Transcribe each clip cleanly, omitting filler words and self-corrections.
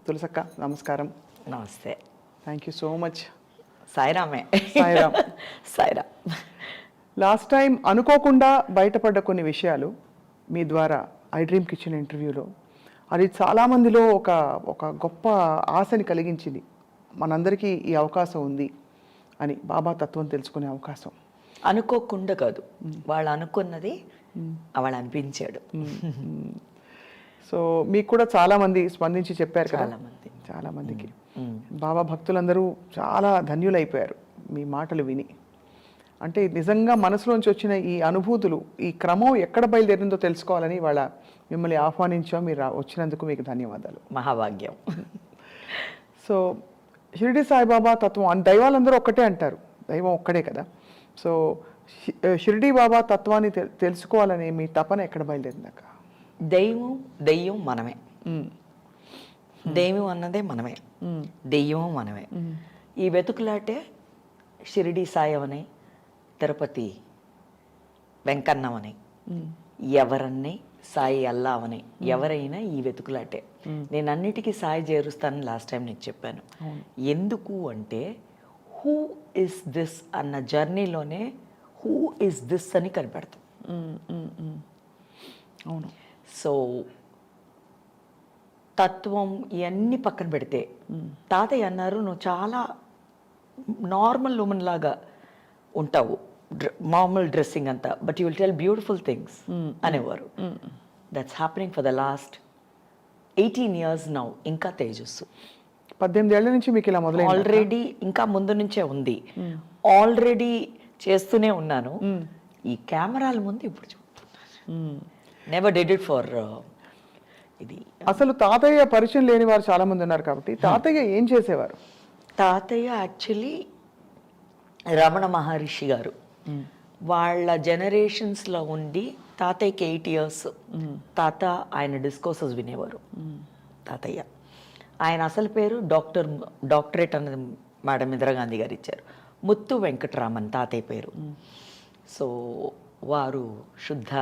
తులసక్క నమస్కారం. నమస్తే. Thank you so much. సాయిరామే. సాయిరామ్. సాయిరామ్. లాస్ట్ టైం అనుకోకుండా బయటపడ్డ కొన్ని విషయాలు మీ ద్వారా ఐ డ్రీమ్ కిచెన్ ఇంటర్వ్యూలో, అది చాలామందిలో ఒక గొప్ప ఆశని కలిగించింది. మనందరికీ ఈ అవకాశం ఉంది అని, బాబా తత్వం తెలుసుకునే అవకాశం. అనుకోకుండా కాదు, వాళ్ళు అనుకున్నది వాళ్ళు అనిపించాడు. సో మీకు కూడా చాలామంది స్పందించి చెప్పారు కదా, చాలామందికి. బాబా భక్తులందరూ చాలా ధన్యులైపోయారు మీ మాటలు విని. అంటే నిజంగా మనసులోంచి వచ్చిన ఈ అనుభూతులు, ఈ క్రమం ఎక్కడ బయలుదేరిందో తెలుసుకోవాలని వాళ్ళ మిమ్మల్ని ఆహ్వానించాం. మీరు వచ్చినందుకు మీకు ధన్యవాదాలు. మహాభాగ్యం. సో షిరిడి సాయిబాబా తత్వం, దైవాలందరూ ఒక్కటే అంటారు, దైవం ఒక్కడే కదా. సో షిరిడి బాబా తత్వాన్ని తెలుసుకోవాలని మీ తపన ఎక్కడ బయలుదేరిందాక? దెయ్యం మనమే, దెయ్యం అన్నదే మనమే, దెయ్యం మనమే. ఈ వెతుకులాటే షిరిడి సాయవని, తిరుపతి వెంకన్నమని, ఎవరన్నీ సాయి అల్లావని, ఎవరైనా ఈ వెతుకులాటే. నేను అన్నిటికీ సాయి చేరుస్తానని లాస్ట్ టైం నీకు చెప్పాను. ఎందుకు అంటే హూ ఇస్ దిస్ అన్న జర్నీలోనే హూ ఇస్ దిస్ అని కనిపెడతాం. అవును. సో తత్వం ఇవన్నీ పక్కన పెడితే, తాతయ్య అన్నారు నువ్వు చాలా నార్మల్ ఉమెన్ లాగా ఉంటావు, మామూలు డ్రెస్సింగ్ అంతా, but you will tell beautiful things అనేవారు. That's happening for the last 18 years now. ఇంకా తేజస్సు 18 ఏళ్ల నుంచి మీకు ఇలా మొదలైంది? ఆల్రెడీ, ఇంకా ముందు నుంచే ఉంది, ఆల్రెడీ చేస్తూనే ఉన్నాను. ఈ కెమెరాల ముందు ఇప్పుడు చెప్తున్నాను. నెవర్ డిడ్ ఇట్ ఫర్ ఇది. అసలు తాతయ్య పరిచయం లేని వారు చాలా మంది ఉన్నారు కాబట్టి, తాతయ్య ఏం చేసేవారు? తాతయ్య యాక్చువల్లీ రమణ మహర్షి గారు వాళ్ళ జనరేషన్స్లో ఉండి, తాతయ్యకి 8 years. తాత ఆయన డిస్కోర్సెస్ వినేవారు. తాతయ్య ఆయన అసలు పేరు డాక్టరేట్ అన్నది మేడం ఇందిరాగాంధీ గారు ఇచ్చారు. ముత్తు వెంకటరామన్ తాతయ్య పేరు. సో వారు శుద్ధ,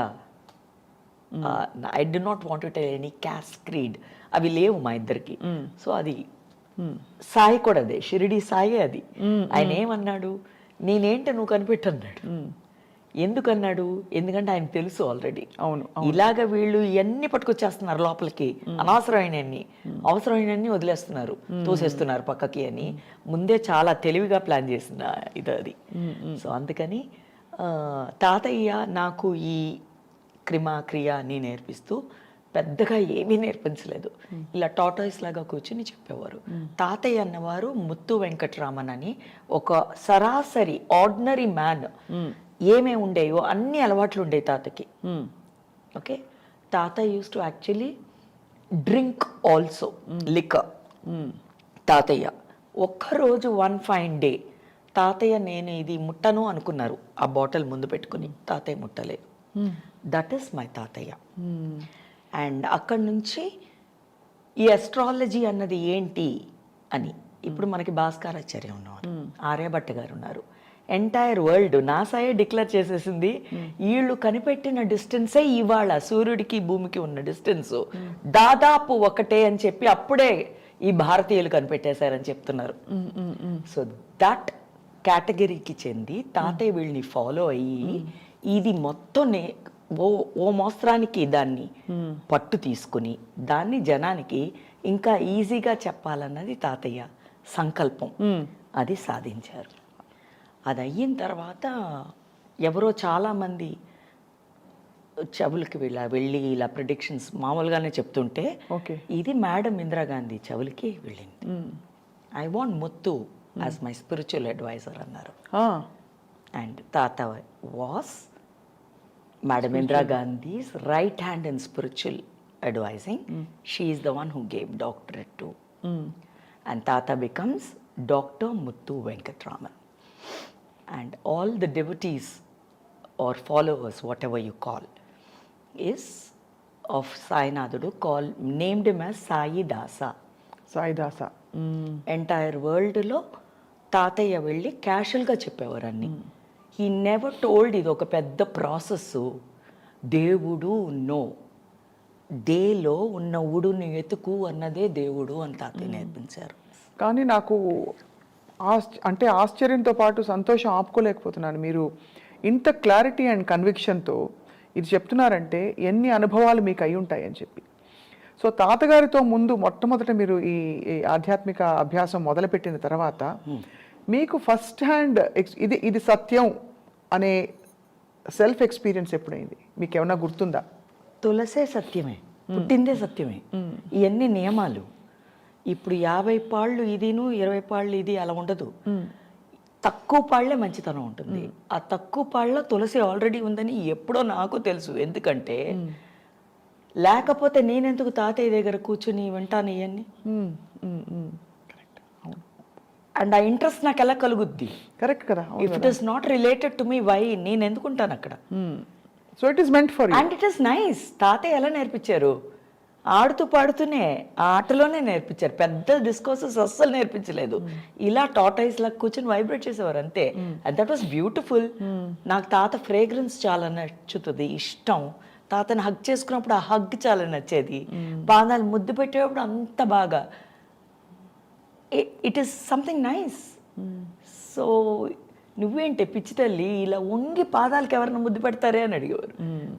I did not want to tell any caste creed, అవి లేవు మా ఇద్దరికి. సో అది సాయి కూడా అదే, షిరిడి సాయి అది. ఆయన ఏమన్నాడు, నేనేంటి నువ్వు కనిపెట్టన్నాడు. ఎందుకన్నాడు? ఎందుకంటే ఆయన తెలుసు ఆల్రెడీ. అవును. ఇలాగ వీళ్ళు ఇవన్నీ పట్టుకొచ్చేస్తున్నారు లోపలికి, అనవసరమైనన్ని, అవసరమైనన్ని వదిలేస్తున్నారు, తోసేస్తున్నారు పక్కకి అని ముందే చాలా తెలివిగా ప్లాన్ చేసిన ఇది అది. సో అందుకని తాతయ్య నాకు ఈ క్రియ అని నేర్పిస్తూ పెద్దగా ఏమీ నేర్పించలేదు, ఇలా టాటాయిస్ లాగా కూర్చుని చెప్పేవారు. తాతయ్య అన్నవారు ముత్తు వెంకటరామన్ అని ఒక సరాసరి ఆర్డినరీ మ్యాన్. ఏమేమి ఉండేవో అన్ని అలవాట్లు ఉండేవి తాతకి. ఓకే, తాత use to actually drink also liquor. తాతయ్య ఒక్కరోజు వన్ ఫైన్ డే తాతయ్య నేను ఇది ముట్టను అనుకున్నారు, ఆ బాటిల్ ముందు పెట్టుకుని తాతయ్య ముట్టలేదు. దట్ ఈస్ మై తాతయ్య. అండ్ అక్కడి నుంచి ఈ అస్ట్రాలజీ అన్నది ఏంటి అని, ఇప్పుడు మనకి భాస్కరాచార్య ఉన్నారు, ఆర్యభట్ట గారు ఉన్నారు, ఎంటైర్ వరల్డ్ నాసాయే డిక్లేర్ చేసేసింది వీళ్ళు కనిపెట్టిన డిస్టెన్సే ఇవాళ సూర్యుడికి భూమికి ఉన్న డిస్టెన్స్ దాదాపు ఒకటే అని చెప్పి అప్పుడే ఈ భారతీయులు కనిపెట్టేశారని చెప్తున్నారు. సో దట్ కేటగిరీకి చెంది తాతయ్య వీళ్ళని ఫాలో అయ్యి ఇది మొత్తం ఓ మోస్త్రానికి దాన్ని పట్టు తీసుకుని దాన్ని జనానికి ఇంకా ఈజీగా చెప్పాలన్నది తాతయ్య సంకల్పం. అది సాధించారు. అది అయిన తర్వాత ఎవరో చాలామంది చెవులకి వెళ్ళి ఇలా ప్రిడిక్షన్స్ మామూలుగానే చెప్తుంటే, ఇది మేడం ఇందిరాగాంధీ చెవులకి వెళ్ళింది. I want Muthu as my spiritual adviser అన్నారు. అండ్ తాత was Madam Indira Gandhi's right hand in spiritual advising. She is the one who gave doctorate to. And Tata becomes Dr. Muthu Venkatraman. And all the devotees or followers, whatever you call, is of Sainadudu named him as Sai Dasa. Sai Dasa. Entire world lo తాతయ్య వెళ్ళి క్యాషువల్గా చెప్పేవారు అన్ని. He never told ఇది ఒక పెద్ద process, దేవుడు no, డేలో ఉన్న ఉడుని ఎతుకు అన్నదే దేవుడు అని తాతయ్య నేర్పించారు. కానీ నాకు అంటే ఆశ్చర్యంతో పాటు సంతోషం ఆపుకోలేకపోతున్నాను. మీరు ఇంత క్లారిటీ అండ్ కన్విక్షన్తో ఇది చెప్తున్నారంటే ఎన్ని అనుభవాలు మీకు అయి ఉంటాయి అని చెప్పి. సో తాతగారితో ముందు మొట్టమొదట మీరు ఈ ఆధ్యాత్మిక అభ్యాసం మొదలుపెట్టిన తర్వాత మీకు ఫస్ట్ హ్యాండ్ ఇది సత్యం అనే సెల్ఫ్ ఎక్స్పీరియన్స్ ఎప్పుడైంది? మీకు ఏమన్నా గుర్తుందా? తులసే సత్యమే, పుట్టిందే సత్యమే. ఇవన్నీ నియమాలు. ఇప్పుడు 50 పాళ్ళు ఇదిను 20 పాళ్ళు ఇది అలా ఉండదు. తక్కువ పాళ్లే మంచితనం ఉంటుంది. ఆ తక్కువ పాళ్ళలో తులసి ఆల్రెడీ ఉందని ఎప్పుడో నాకు తెలుసు. ఎందుకంటే లేకపోతే నేనెందుకు తాతయ్య దగ్గర కూర్చుని వింటాను ఇవన్నీ? అండ్ ఆ ఇంట్రెస్ట్ నాకు ఎలా కలుగుద్ది? కరెక్ట్ కదా. If it is not related to me, why నేను ఎందుకుంటాను అక్కడ? So it is meant for you and it is nice. తాతయ్య ఎలా నేర్పించారు? ఆడుతూ పాడుతూనే ఆ ఆటలోనే నేర్పించారు. పెద్ద డిస్కోర్సెస్ అస్సలు నేర్పించలేదు. ఇలా టాటాయిస్ లా కూర్చొని వైబ్రేట్ చేసేవారు అంతే. And that was beautiful. నాకు తాత ఫ్రేగ్రెన్స్ చాలా నచ్చుతుంది, ఇష్టం. తాతని హగ్ చేసుకున్నప్పుడు ఆ హగ్ చాలా నచ్చేది. పాదాలు ముద్దు పెట్టేటప్పుడు అంత బాగా. It is something nice. So నువ్వేంటి పిచ్చి తల్లి ఇలా వంగి పాదాలకు ఎవరైనా ముద్దు పెడతారే అని అడిగేవారు.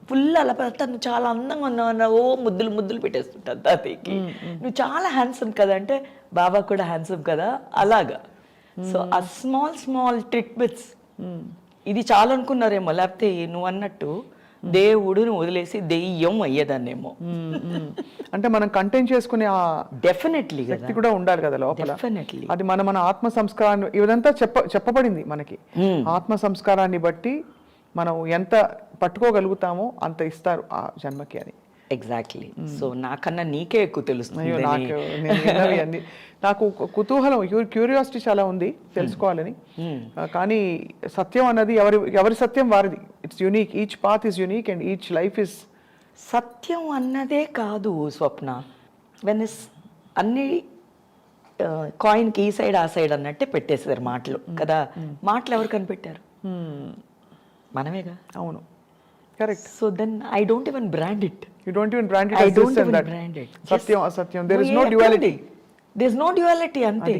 ఫుల్ అలా పెడతాను, నువ్వు చాలా అందంగా ఉన్నావు, ఓ ముద్దులు పెట్టేస్తుంటాను తాతయ్యకి. నువ్వు చాలా హ్యాండ్సమ్ కదా అంటే, బాబా కూడా హ్యాండ్సమ్ కదా, అలాగా. సో ఆ స్మాల్ ట్రిక్ బిట్స్ ఇది చాలా అనుకున్నారేమో. లేకపోతే నువ్వు అన్నట్టు దేవుడుని వదిలేసి దెయ్యం అయ్యేదాన్నేమో. అంటే మనం కంటైన్ చేసుకునే ఆ డెఫినెట్లీ శక్తి కూడా ఉండాలి కదా లోపల. డెఫినెట్లీ అది మన ఆత్మ సంస్కారాన్ని ఇదంతా చెప్పబడింది మనకి. ఆత్మ సంస్కారాన్ని బట్టి మనం ఎంత పట్టుకోగలుగుతామో అంత ఇస్తారు ఆ జన్మకి అని. ఎగ్జాక్ట్లీ. సో నాకన్నా నీకే ఎక్కువ తెలుస్తుంది. నాకు కుతూహలం, క్యూరియాసిటీ చాలా ఉంది తెలుసుకోవాలని. కానీ సత్యం అన్నది ఎవరి సత్యం వారిది. It's unique, each path is unique and each life is. సత్యం అన్నదే కాదు స్వప్న, వెన్ ఇస్ అన్ని కాయిన్కి ఈ సైడ్ ఆ సైడ్ అన్నట్టే పెట్టేసారు మాటలు కదా. మాటలు ఎవరు కనిపెట్టారు? మనమేగా. అవును, correct. So then I don't even brand it. You don't even brand it I as don't this and even that. brand it. Satyam, asatyam. There is no duality. There is no duality ante.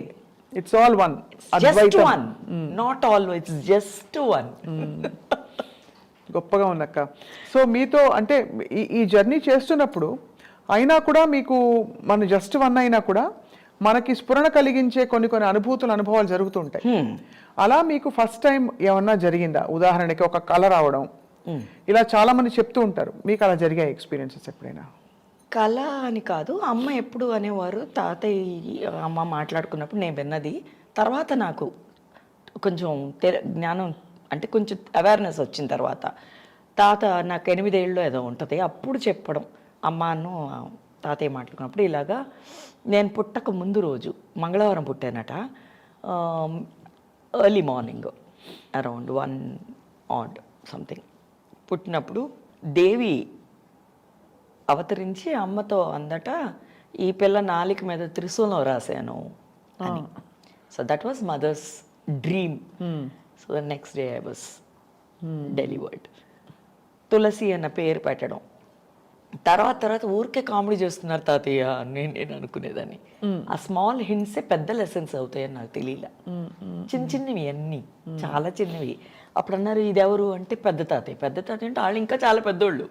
It's all one. Just Advaitam. one. Not all. It's just one. గొప్పగా ఉందక్క. So మీతో అంటే ఈ journey చేస్తున్నప్పుడు అయినా కూడా మీకు మన జస్ట్ వన్ అయినా కూడా మనకి స్ఫురణ కలిగించే కొన్ని అనుభవాలు జరుగుతుంటాయి. అలా మీకు ఫస్ట్ టైం ఏమన్నా జరిగిందా? ఉదాహరణకి ఒక కళ రావడం, ఇలా చాలా మంది చెప్తూ ఉంటారు. మీకు అలా జరిగాయి ఎక్స్పీరియన్సెస్ ఎప్పుడైనా? కళ అని కాదు, అమ్మ ఎప్పుడు అనేవారు, తాతయ్య అమ్మ మాట్లాడుకున్నప్పుడు నేను విన్నది. తర్వాత నాకు కొంచెం జ్ఞానం అంటే కొంచెం అవేర్నెస్ వచ్చిన తర్వాత తాత నాకు 8 ఏళ్ళు ఏదో ఉంటుంది అప్పుడు చెప్పడం, అమ్మను తాతయ్య మాట్లాడుకున్నప్పుడు ఇలాగా నేను పుట్టక ముందు రోజు మంగళవారం పుట్టానట. Early morning around 1 odd something పుట్టినప్పుడు దేవి అవతరించి అమ్మతో అందట, ఈ పిల్ల నాలిక మీద త్రిశూలం రాశాను అని. So that was mother's dream. So the next day I was delivered. Tulasi అన్న పేరు పెట్టడం. తర్వాత ఊరికే కామెడీ చేస్తున్నారు తాతయ్య నేను అనుకునేదాన్ని. ఆ స్మాల్ హింట్సే పెద్ద లెసన్స్ అవుతాయని నాకు తెలియలే. చిన్నవి అన్నీ చాలా చిన్నవి. అప్పుడు అన్నారు ఇది ఎవరు అంటే పెద్ద తాతయ్య అంటే వాళ్ళు ఇంకా చాలా పెద్దోళ్ళు.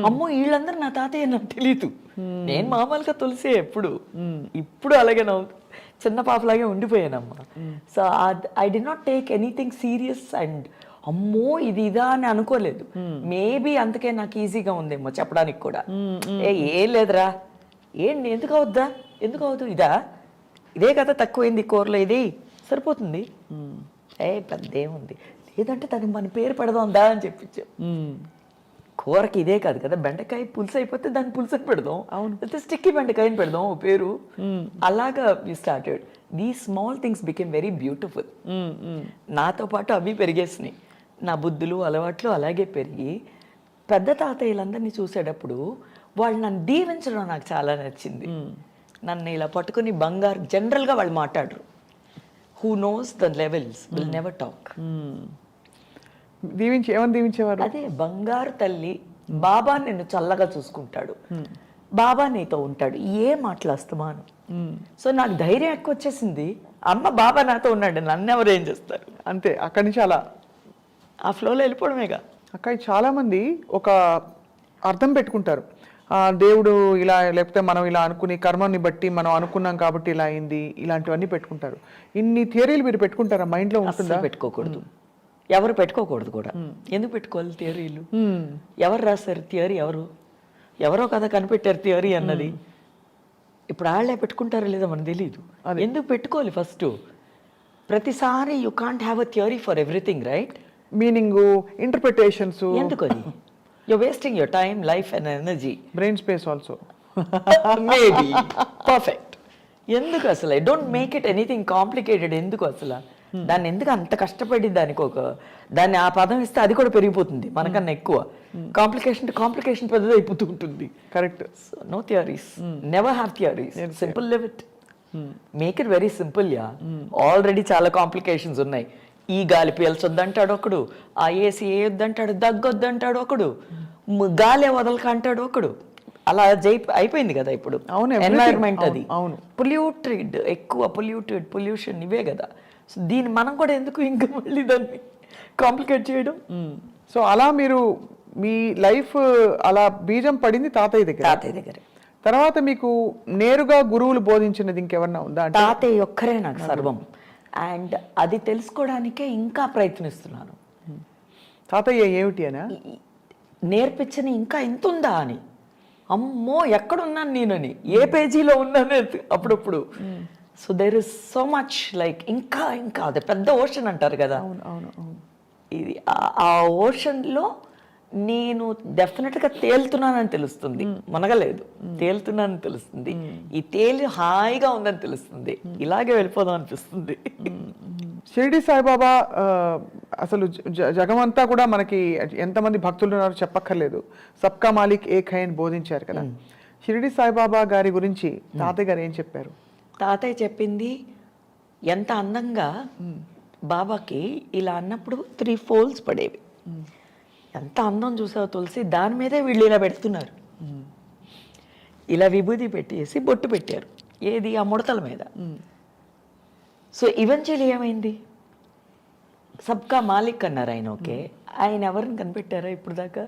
అమ్మో వీళ్ళందరూ నా తాతయ్య నాకు తెలీదు. నేను మామూలుగా తులసి ఇప్పుడు అలాగే చిన్న పాపలాగే ఉండిపోయానమ్మా. So I did not take anything serious and అమ్మో ఇది ఇదా అని అనుకోలేదు. మేబీ అందుకే నాకు ఈజీగా ఉందేమో చెప్పడానికి కూడా. ఏం లేదురా, ఎందుకు అవుద్దా, ఎందుకు అవుతు ఇదే కదా తక్కువైంది కూరలో, ఇది సరిపోతుంది, పెద్ద ఏముంది, లేదంటే తనకి మన పేరు పెడదాందా అని చెప్పించాం. కూరకి ఇదే కాదు కదా, బెండకాయ పులుసు అయిపోతే దాన్ని పులుసు అని పెడదాం, అయితే స్టిక్కీ బెండకాయని పెడదాం పేరు. అలాగా వి స్టార్టెడ్. దీ small things became very beautiful. నాతో పాటు అవి పెరిగేసినాయి. నా బుద్ధులు అలవాట్లు అలాగే పెరిగి పెద్ద తాతయ్యలందరినీ చూసేటప్పుడు వాళ్ళు నన్ను దీవించడం నాకు చాలా నచ్చింది. నన్ను ఇలా పట్టుకుని బంగారు, జనరల్గా వాళ్ళు మాట్లాడరు. Who knows the levels will never talk. ఏమని దీవించేవారు? అదే బంగారు తల్లి, బాబా నిన్ను చల్లగా చూసుకుంటాడు, బాబా నీతో ఉంటాడు, ఏ మాట్లాడుతున్నాను. సో నాకు ధైర్యం ఎక్కువ వచ్చేసింది, అమ్మ బాబా నాతో ఉన్నాడు, నన్ను ఎవరు ఏం చేస్తారు. అంతే, అక్కడి నుంచి అలా ఆ ఫ్లోలో వెళ్ళిపోవడమేగా. అక్కడ చాలామంది ఒక అర్థం పెట్టుకుంటారు, దేవుడు ఇలా, లేకపోతే మనం ఇలా అనుకుని కర్మని బట్టి మనం అనుకున్నాం కాబట్టి ఇలా అయింది, ఇలాంటివన్నీ పెట్టుకుంటారు. ఇన్ని థియరీలు మీరు పెట్టుకుంటారా? మైండ్లో ఉంటుందా? పెట్టుకోకూడదు, ఎవరు పెట్టుకోకూడదు కూడా. ఎందుకు పెట్టుకోవాలి థియరీలు? ఎవరు రాశారు థియరీ? ఎవరో కదా కనిపెట్టారు థియరీ అన్నది. ఇప్పుడు వాళ్ళే పెట్టుకుంటారో లేదో మనకు తెలియదు. ఎందుకు పెట్టుకోవాలి? ఫస్ట్ ప్రతిసారి you can't have a theory for everything, right? Meaning, interpretations ఎందుకు అది? You wasting your time, life and energy, brain space also. Maybe perfect. ఎందుకు అసలు? I don't make it anything complicated. ఎందుకు అసలు దాన్ని ఎందుకు అంత కష్టపడి దానికి దాన్ని ఆ పదం ఇస్తే అది కూడా పెరిగిపోతుంది మనకన్నా ఎక్కువ. కాంప్లికేషన్ పెద్దది అయిపోతూ ఉంటుంది. Correct. No theories, never have theories, simple live it, make it very simple. Yeah, already చాలా కాంప్లికేషన్స్ ఉన్నాయి. ఈ గాలి పీల్చొద్దంటాడు ఒకడు, ఆ ఏసీ వేయొద్దంటాడు, దగ్గొద్దంటాడు ఒకడు, గాలి వదలక అంటాడు ఒకడు. అలా అయిపోయింది కదా ఇప్పుడు. అవును, ఎన్వైరన్మెంట్ అది. అవును, పొల్యూటెడ్, ఎక్కువ పొల్యూషన్ ఇవే కదా. సో దీన్ని మనం కూడా ఎందుకు ఇంకా మళ్ళీ దాన్ని కాంప్లికేట్ చేయడం? సో అలా మీరు మీ లైఫ్ అలా బీజం పడింది తాతయ్య దగ్గర. తర్వాత మీకు నేరుగా గురువులు బోధించినది ఇంకెవరన్నా ఉందా? తాతయ్య ఒక్కరే నాకు సర్వం. అండ్ అది తెలుసుకోవడానికే ఇంకా ప్రయత్నిస్తున్నాను. తాతయ్య ఏమిటి అనా నేర్పించని ఇంకా ఎంత ఉందా అని. అమ్మో ఎక్కడున్నాను నేనని, ఏ పేజీలో ఉన్నాను అప్పుడప్పుడు. So there is so much like ఇంకా అదే పెద్ద ఓషన్ అంటారు కదా. ఇది ఆ ఓషన్లో నేను డెఫినెట్గా తేలుతున్నానని తెలుస్తుంది, మనగలేదు, తేలుతున్నానని తెలుస్తుంది. ఈ తేలి హాయిగా ఉందని తెలుస్తుంది, ఇలాగే వెళ్ళిపోదాం అనిపిస్తుంది. షిరిడి సాయిబాబా అసలు జగమంతా కూడా మనకి ఎంతమంది భక్తులు ఉన్నారో చెప్పక్కర్లేదు. సబ్కా మాలిక్ ఏక్ హై అని బోధించారు కదా. షిరిడి సాయిబాబా గారి గురించి తాతయ్య గారు ఏం చెప్పారు? తాతయ్య చెప్పింది ఎంత అందంగా, బాబాకి ఇలా అన్నప్పుడు 3 folds పడేవి. ఎంత అందం చూసావు తులసి, దాని మీదే వీళ్ళు ఇలా పెడుతున్నారు. ఇలా విభూది పెట్టేసి బొట్టు పెట్టారు, ఏది ఆ ముడతల మీద. సో ఈవెన్చువల్లీ ఏమైంది? సబ్కా మాలిక్ అన్నారు ఆయన. ఓకే, ఆయన ఎవరిని కనిపెట్టారా ఇప్పుడు దాకా?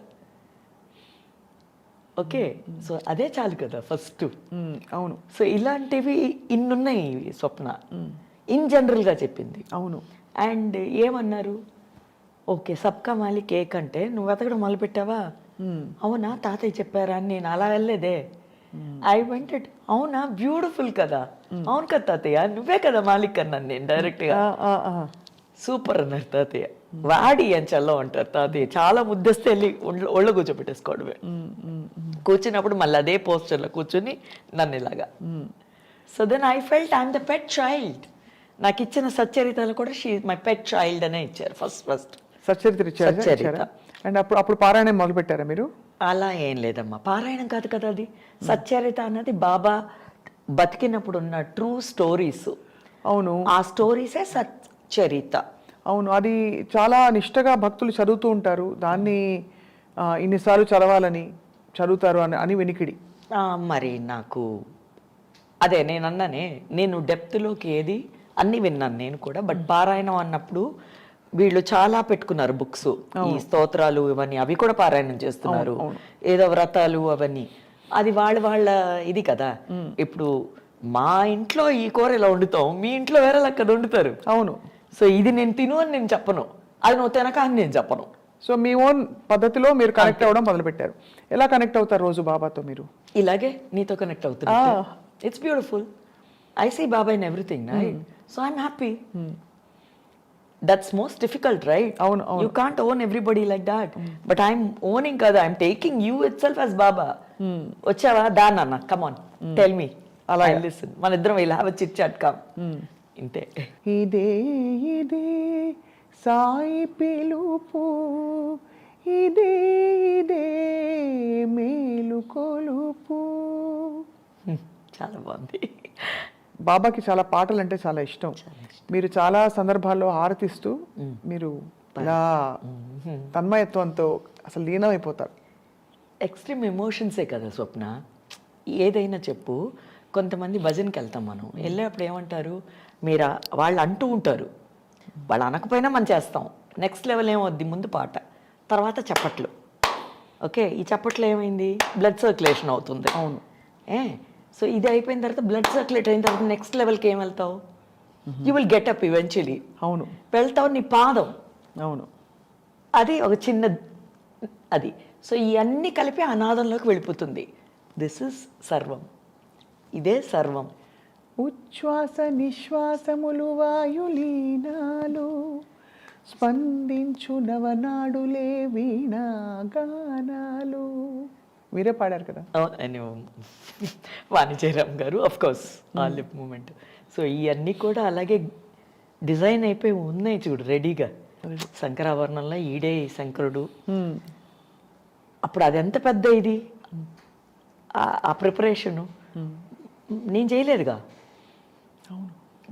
ఓకే, సో అదే చాలు కదా ఫస్ట్. అవును. సో ఇలాంటివి ఇన్నున్నాయి స్వప్న ఇన్ జనరల్గా చెప్పింది. అవును. అండ్ ఏమన్నారు? ఓకే, సబ్కా మాలిక్ ఏక్ అంటే నువ్వు వెతకడం మొదలుపెట్టావా? అవునా, తాతయ్య చెప్పారా అని నేను అలా వెళ్ళలేదే. ఐ వెంటెడ్, అవునా, బ్యూటిఫుల్ కదా, అవును కదా తాతయ్య, నువ్వే కదా మాలిక్ అన్నాను నేను డైరెక్ట్గా. సూపర్ అన్నారు తాతయ్య. వాడి అని చల్లం అంటారు తాతయ్య, చాలా ముద్దస్తే వెళ్ళి ఒళ్ళో కూర్చోబెట్టేసుకోవడమే. కూర్చున్నప్పుడు మళ్ళీ అదే పోస్చర్లో కూర్చొని నన్ను ఇలాగా. So then I felt I'm the pet child. నాకు ఇచ్చిన సచ్చరితలు కూడా షీ మై పెట్ చైల్డ్ అనే ఇచ్చారు ఫస్ట్. సచ్చరిత. అండ్ అప్పుడు పారాయణం మొదలు పెట్టారా మీరు? అలా ఏం లేదమ్మా, పారాయణం కాదు కదా అది. సచ్చరిత అన్నది బాబా బతికినప్పుడు ఉన్న ట్రూ స్టోరీస్. అవును, ఆ స్టోరీసే సచ్చరిత. అవును, అది చాలా నిష్టగా భక్తులు చదువుతూ ఉంటారు. దాన్ని ఇన్నిసార్లు చదవాలని చదువుతారు అని వినికిడి. మరి నాకు అదే నేను అన్నానే, నేను డెప్త్లోకి ఏది అన్నీ విన్నాను నేను కూడా. బట్ పారాయణం అన్నప్పుడు వీళ్ళు చాలా పెట్టుకున్నారు బుక్స్, ఈ స్తోత్రాలు ఇవన్నీ, అవి కూడా పారాయణం చేస్తున్నారు, ఏదో వ్రతాలు అవన్నీ. అది వాళ్ళ ఇది కదా. ఇప్పుడు మా ఇంట్లో ఈ కూర ఇలా వండుతాం, మీ ఇంట్లో వేరే లెక్క వండుతారు. అవును. సో ఇది నేను తిను అని నేను చెప్పను, అది నువ్వు తినక అని నేను చెప్పను. సో మీ ఓన్ పద్ధతిలో మీరు కనెక్ట్ అవ్వడం మొదలుపెట్టారు. ఎలా కనెక్ట్ అవుతారు రోజు బాబాతో మీరు? ఇలాగే నీతో కనెక్ట్ అవుతున్నా. It's beautiful. I see Baba in everything, right? So I'm happy. That's most difficult, right? అవును. You can't own everybody like that. But I'm owning కదా, I'm taking you itself as Baba. వచ్చావా దాన్న, కమ్ ఆన్ టెల్ మీ, అలా listen, మన ఇద్దరం ఇలా have a chit chat, come. ఇంతే. ఇదే సాయి పిలుపు, ఇదే మేలు కొలుపు. చాలా బాగుంది. బాబాకి చాలా పాటలు అంటే చాలా ఇష్టం. మీరు చాలా సందర్భాల్లో హారతిస్తూ మీరు ఇలా తన్మయత్వంతో అసలు లీనమైపోతారు. ఎక్స్ట్రీమ్ ఎమోషన్సే కదా స్వప్న. ఏదైనా చెప్పు, కొంతమంది భజన్కి వెళ్తాం మనం, వెళ్ళేటప్పుడు ఏమంటారు మీరు, వాళ్ళు అంటూ ఉంటారు, వాళ్ళు అనకపోయినా మనం చేస్తాం. నెక్స్ట్ లెవెల్ ఏమవుద్ది, ముందు పాట, తర్వాత చప్పట్లు. ఓకే, ఈ చప్పట్లు ఏమైంది, బ్లడ్ సర్క్యులేషన్ అవుతుంది. అవును. సో ఇది అయిపోయిన తర్వాత, బ్లడ్ సర్క్యులేట్ అయిన తర్వాత నెక్స్ట్ లెవెల్కి ఏం వెళ్తావు, you will get up eventually. అవును, వెళ్తావు నీ పాదం. అవును. అది ఒక చిన్న అది. సో ఇవన్నీ కలిపి అనాదంలోకి వెళ్ళిపోతుంది. దిస్ ఇస్ సర్వం, ఇదే సర్వం. ఉచ్ఛ్వాస నిశ్వాసములు వాయులీనాలు, స్పందించు నవనాడులే వీణాగానాలు. మీరే పాడారు కదా. వాణిజ్యరామ్ గారు, ఆఫ్ కోర్స్, ఆ లిప్ మూమెంట్. సో ఇవన్నీ కూడా అలాగే డిజైన్ అయిపోయి ఉన్నాయి చూడు, రెడీగా. శంకరాభరణంలో ఈడే శంకరుడు. అప్పుడు అది ఎంత పెద్ద ఇది, ఆ ప్రిపరేషను నేను చేయలేదుగా.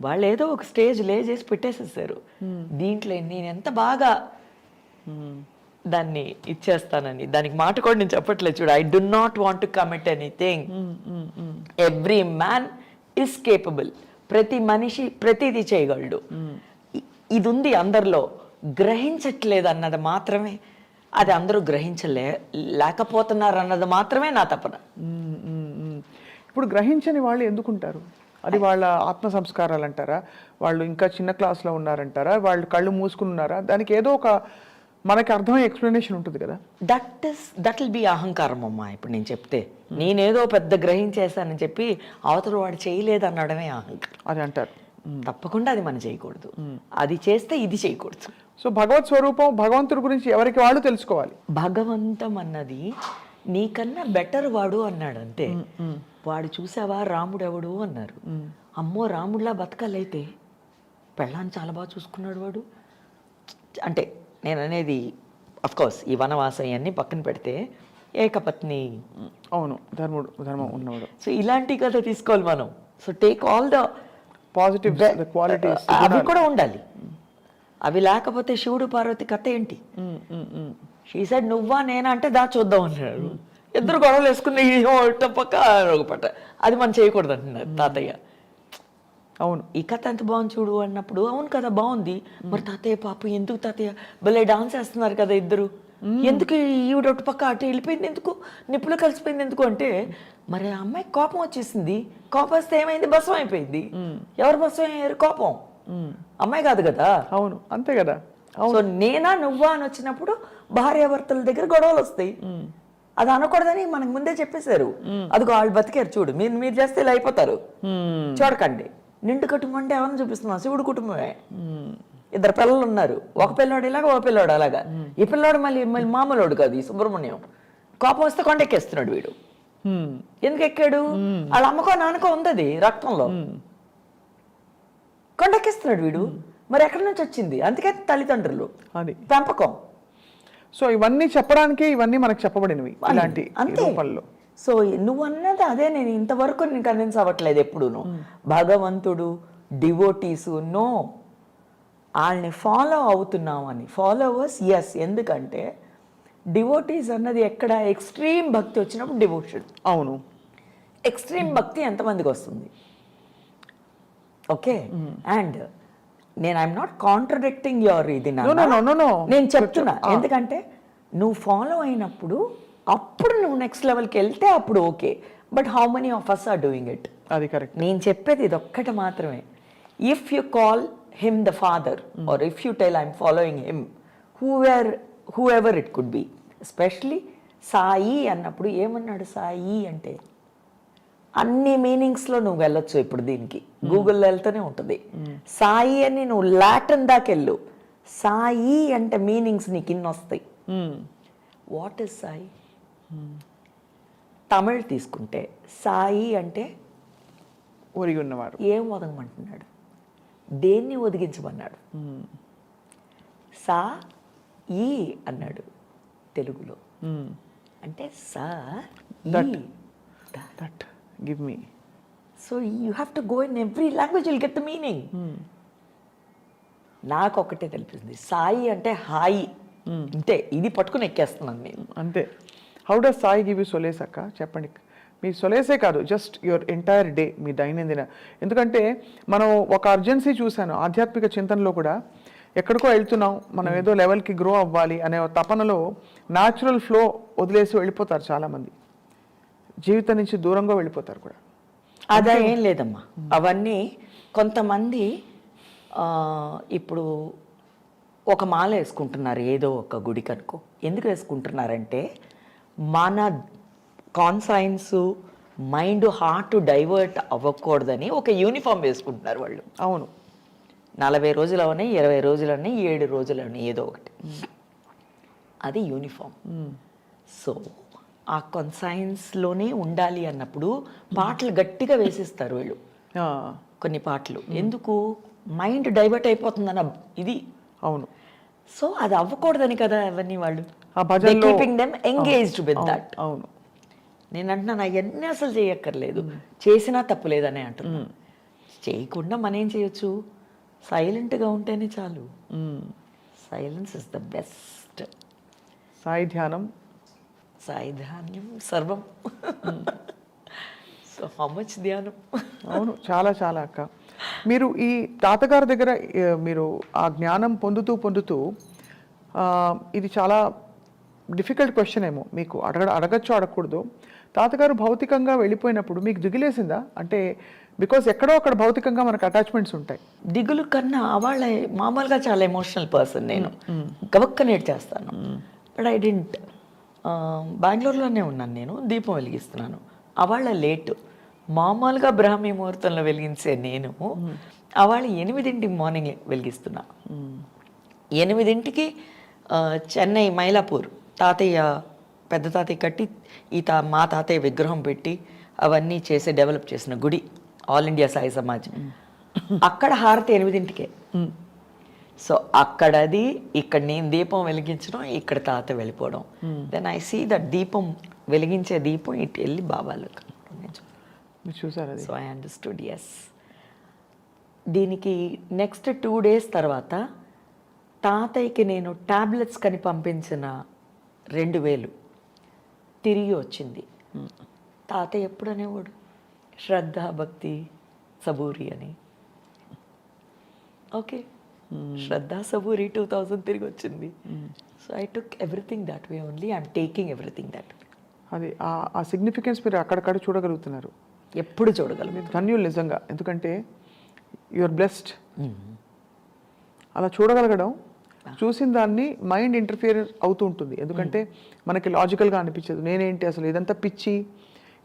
వాళ్ళు ఏదో ఒక స్టేజ్ లే చేసి పెట్టేసేసారు. దీంట్లో నేను ఎంత బాగా దాన్ని ఇచ్చేస్తానని, దానికి మాట కూడా నేను చెప్పట్లేదు చూడు. I do not want to commit anything. Every man is capable. ప్రతి మనిషి ప్రతిదీ చేయగలడు. ఇది ఉంది అందరిలో, గ్రహించట్లేదు అన్నది మాత్రమే, అది అందరూ లేకపోతున్నారు అన్నది మాత్రమే నా తపన. ఇప్పుడు గ్రహించని వాళ్ళు ఎందుకుంటారు? అది వాళ్ళ ఆత్మ సంస్కారాలు అంటారా, వాళ్ళు ఇంకా చిన్న క్లాస్లో ఉన్నారంటారా, వాళ్ళు కళ్ళు మూసుకున్నారా? దానికి ఏదో ఒక మనకి అర్థమయ్యే ఎక్స్ప్లెనేషన్ ఉంటుంది కదా. దట్ విల్ బి అహంకారం అమ్మా. ఇప్పుడు నేను చెప్తే నేనేదో పెద్ద గ్రహించేసానని చెప్పి అవతల వాడు చేయలేదు అనడమే అహంకారం. అది అంటారు. తప్పకుండా అది మనం చేయకూడదు. అది చేస్తే ఇది చేయకూడదు. సో భగవత్ స్వరూపం, భగవంతుడి గురించి ఎవరికి వాళ్ళు తెలుసుకోవాలి. భగవంతం అన్నది నీకన్నా బెటర్ వాడు అన్నాడు అంతే. వాడు చూసావా రాముడు ఎవడు అన్నారు. అమ్మో రాముడిలా బతకాలైతే, పెళ్ళాన్ని చాలా బాగా చూసుకున్నాడు వాడు అంటే. నేను అనేది అఫ్కోర్స్ ఈ వనవాసం అన్నీ పక్కన పెడితే ఏకపత్ని, అవును, ధర్మం ఉన్నవాడు. సో ఇలాంటి కథ తీసుకోవాలి మనం. So take all the positive qualities, అవి కూడా ఉండాలి. అవి లేకపోతే శివుడు పార్వతి కథ ఏంటి? షీ సెడ్ నువ్వా నేనా అంటే దా చూద్దాం అన్నాడు. ఇద్దరు గొడవలు వేసుకుని పక్క ఒక పట్ట. అది మనం చేయకూడదు అంటున్నారు తాతయ్య. అవును, ఈ కథ ఎంత బాగుంది చూడు అన్నప్పుడు, అవును కదా బాగుంది, మరి తాతయ్య పాప ఎందుకు తాతయ్య భలే డాన్స్ వేస్తున్నారు కదా ఇద్దరు, ఎందుకు ఈవిడ ఒకటి పక్క అటు వెళ్ళిపోయింది ఎందుకు, నిప్పులో కలిసిపోయింది ఎందుకు అంటే, మరి ఆ అమ్మాయికి కోపం వచ్చేసింది. కోపం వస్తే ఏమైంది, భస్మం అయిపోయింది. ఎవరు భస్మం అయ్యారు? కోపం. అమ్మాయి కాదు కదా. అవును, అంతే కదా. సో నేనా నువ్వా అని వచ్చినప్పుడు భార్యాభర్తల దగ్గర గొడవలు వస్తాయి. అది అనకూడదని మనకు ముందే చెప్పేశారు. అదిగో వాళ్ళు బతికారు చూడు, మీరు చేస్తే ఇలా అయిపోతారు, చూడకండి. నిండు కుటుంబం అంటే ఎవరిని చూపిస్తున్నాం? శివుడు కుటుంబమే. ఇద్దరు పిల్లలు ఉన్నారు, ఒక పిల్లోడు ఇలాగా, ఒక పిల్లోడు అలాగా. ఈ పిల్లోడు మళ్ళీ మామూలుడు కాదు, ఈ సుబ్రహ్మణ్యం. కోపం వస్తే కొండెక్కేస్తున్నాడు వీడు. ఎందుకు ఎక్కాడు? వాళ్ళ అమ్మకో నాన్నకో ఉంది రక్తంలో, కొండెక్కిస్తున్నాడు వీడు. మరి ఎక్కడి నుంచి వచ్చింది? అందుకే తల్లిదండ్రులు, అది పెంపకం. సో ఇవన్నీ చెప్పడానికి, ఇవన్నీ మనకు చెప్పబడినవి ఇలాంటి రూపంలో. సో నువ్వు అన్నది అదే. నేను ఇంతవరకు నేను కన్విన్స్ అవ్వట్లేదు ఎప్పుడూను. భగవంతుడు, డివోటీసు, నో, వాళ్ళని ఫాలో అవుతున్నామని. ఫాలోవర్స్ ఎస్, ఎందుకంటే డివోటీస్ అన్నది ఎక్కడ ఎక్స్ట్రీమ్ భక్తి వచ్చినప్పుడు డివోషన్. అవును, ఎక్స్ట్రీమ్ భక్తి ఎంతమందికి వస్తుంది? ఓకే, అండ్ నేను ఐఎమ్ నాట్ కాంట్రడిక్టింగ్ యువర్ ఇది, నేను చెప్తున్నా. ఎందుకంటే నువ్వు ఫాలో అయినప్పుడు అప్పుడు నువ్వు నెక్స్ట్ లెవెల్కి వెళ్తే అప్పుడు okay. But how many of us are doing it? అది కరెక్ట్. నేను చెప్పేది ఇది ఒక్కటి మాత్రమే. If you call him the father, or if you tell I'm following him, whoever it could be, especially Sai అన్నప్పుడు ఏమన్నాడు? సాయి అంటే అన్ని మీనింగ్స్లో నువ్వు వెళ్ళొచ్చు. ఇప్పుడు దీనికి గూగుల్లో వెళ్తూనే ఉంటుంది. సాయి అని నువ్వు లాటిన్ దాకా వెళ్ళు, సాయి అంటే మీనింగ్స్ నీకు ఇన్ని వస్తాయి. What is Sai? తమిళ్ తీసుకుంటే సాయి అంటే ఒరిగి ఉన్నవాడు. ఏం ఒదగమంటున్నాడు? దేన్ని ఒదిగించమన్నాడు? సా ఈ అన్నాడు తెలుగులో. అంటే saw that give me. So you have to go in every language, will get the meaning. నాకు ఒకటే తెలిపింది, సాయి అంటే హాయి. అంతే, ఇది పట్టుకుని ఎక్కేస్తున్నాను నేను. అంతే. How does Sai give you solace అక్క? చెప్పండి. మీ సొలేసే కాదు, జస్ట్ యువర్ ఎంటైర్ డే, మీ దైనందిన. ఎందుకంటే మనం ఒక అర్జెన్సీ చూశాను ఆధ్యాత్మిక చింతనలో కూడా. ఎక్కడికో వెళ్తున్నాం, మనం ఏదో లెవెల్కి గ్రో అవ్వాలి అనే తపనలో న్యాచురల్ ఫ్లో వదిలేసి వెళ్ళిపోతారు చాలామంది, జీవితం నుంచి దూరంగా వెళ్ళిపోతారు కూడా. అదా ఏం లేదమ్మా. అవన్నీ కొంతమంది ఇప్పుడు ఒక మాల వేసుకుంటున్నారు ఏదో ఒక గుడి కనుకో. ఎందుకు వేసుకుంటున్నారంటే మన కాన్సైన్స్, మైండ్, హార్ట్ డైవర్ట్ అవ్వకూడదని ఒక యూనిఫామ్ వేసుకుంటున్నారు వాళ్ళు. అవును, 40 రోజులవని, 20 రోజులని, 7 రోజులని, ఏదో ఒకటి. అది యూనిఫామ్. సో ఆ కాన్సైన్స్లోనే ఉండాలి అన్నప్పుడు పాటలు గట్టిగా వేసిస్తారు వీళ్ళు. కొన్ని పాటలు ఎందుకు, మైండ్ డైవర్ట్ అయిపోతుందన్న ఇది. అవును. సో అది అవ్వకూడదని కదా అవన్నీ వాళ్ళు keeping them engaged with that. అవును. నేను అంటున్నాను అవన్నీ అసలు చేయక్కర్లేదు, చేసినా తప్పులేదని అంటున్నాను. చేయకుండా మనం ఏం చేయొచ్చు, సైలెంట్గా ఉంటేనే చాలు. Silence is the best. Sai ధ్యానం, సాయి ధ్యానం సర్వం. సో హౌ మచ్ ధ్యానం. అవును, చాలా చాలా అక్క. మీరు ఈ తాతగారి దగ్గర మీరు ఆ జ్ఞానం పొందుతూ పొందుతూ, ఇది చాలా డిఫికల్ట్ క్వశ్చన్ ఏమో మీకు, అడగచ్చు అడగకూడదు. తాతగారు భౌతికంగా వెళ్ళిపోయినప్పుడు మీకు దిగులేసిందా? అంటే బికాస్ ఎక్కడో అక్కడ భౌతికంగా మనకు అటాచ్మెంట్స్ ఉంటాయి. దిగులు కన్నా వాళ్ళ మామూలుగా చాలా ఎమోషనల్ పర్సన్ నేను, గవక్క నేర్చేస్తాను. But I didn't. బెంగళూరులోనే ఉన్నాను నేను, దీపం వెలిగిస్తున్నాను. అవాళ్ళ లేటు, మామూలుగా బ్రాహ్మీ ముహూర్తంలో వెలిగించే నేను అవాళ్ళు 8 మార్నింగ్ వెలిగిస్తున్నా. 8కి చెన్నై మైలాపూర్ తాతయ్య, పెద్ద తాతయ్య కట్టి మా తాతయ్య విగ్రహం పెట్టి అవన్నీ చేసి డెవలప్ చేసిన గుడి ఆల్ ఇండియా సాయి సమాజ్. అక్కడ హారతి 8కే. సో అక్కడది, ఇక్కడ నేను దీపం వెలిగించడం, ఇక్కడ తాత వెళ్ళిపోవడం. దెన్ ఐ సీ దట్ దీపం వెలిగించే దీపం ఇటు వెళ్ళి బాబాలు చూసారు. So I understood. ఎస్. దీనికి నెక్స్ట్ 2 days తర్వాత తాతయ్యకి నేను టాబ్లెట్స్ కని పంపించిన 2000 తిరిగి వచ్చింది. తాతయ్య ఎప్పుడు అనేవాడు, శ్రద్ధ, భక్తి, సబూరి అని. ఓకే, శ్రద్ధ, సబూరి 2000 తిరిగి వచ్చింది. So I took everything that way only. I'm taking everything that way. అది ఆ సిగ్నిఫికెన్స్ మీరు అక్కడక్కడ చూడగలుగుతున్నారు. ఎప్పుడు చూడగలరు. ధన్యులు నిజంగా. ఎందుకంటే యువర్ బ్లెస్డ్. అలా చూడగలగడం, చూసిన దాన్ని మైండ్ ఇంటర్ఫియర్ అవుతూ ఉంటుంది. ఎందుకంటే మనకి లాజికల్గా అనిపించదు. నేనేంటి అసలు, ఇదంతా పిచ్చి,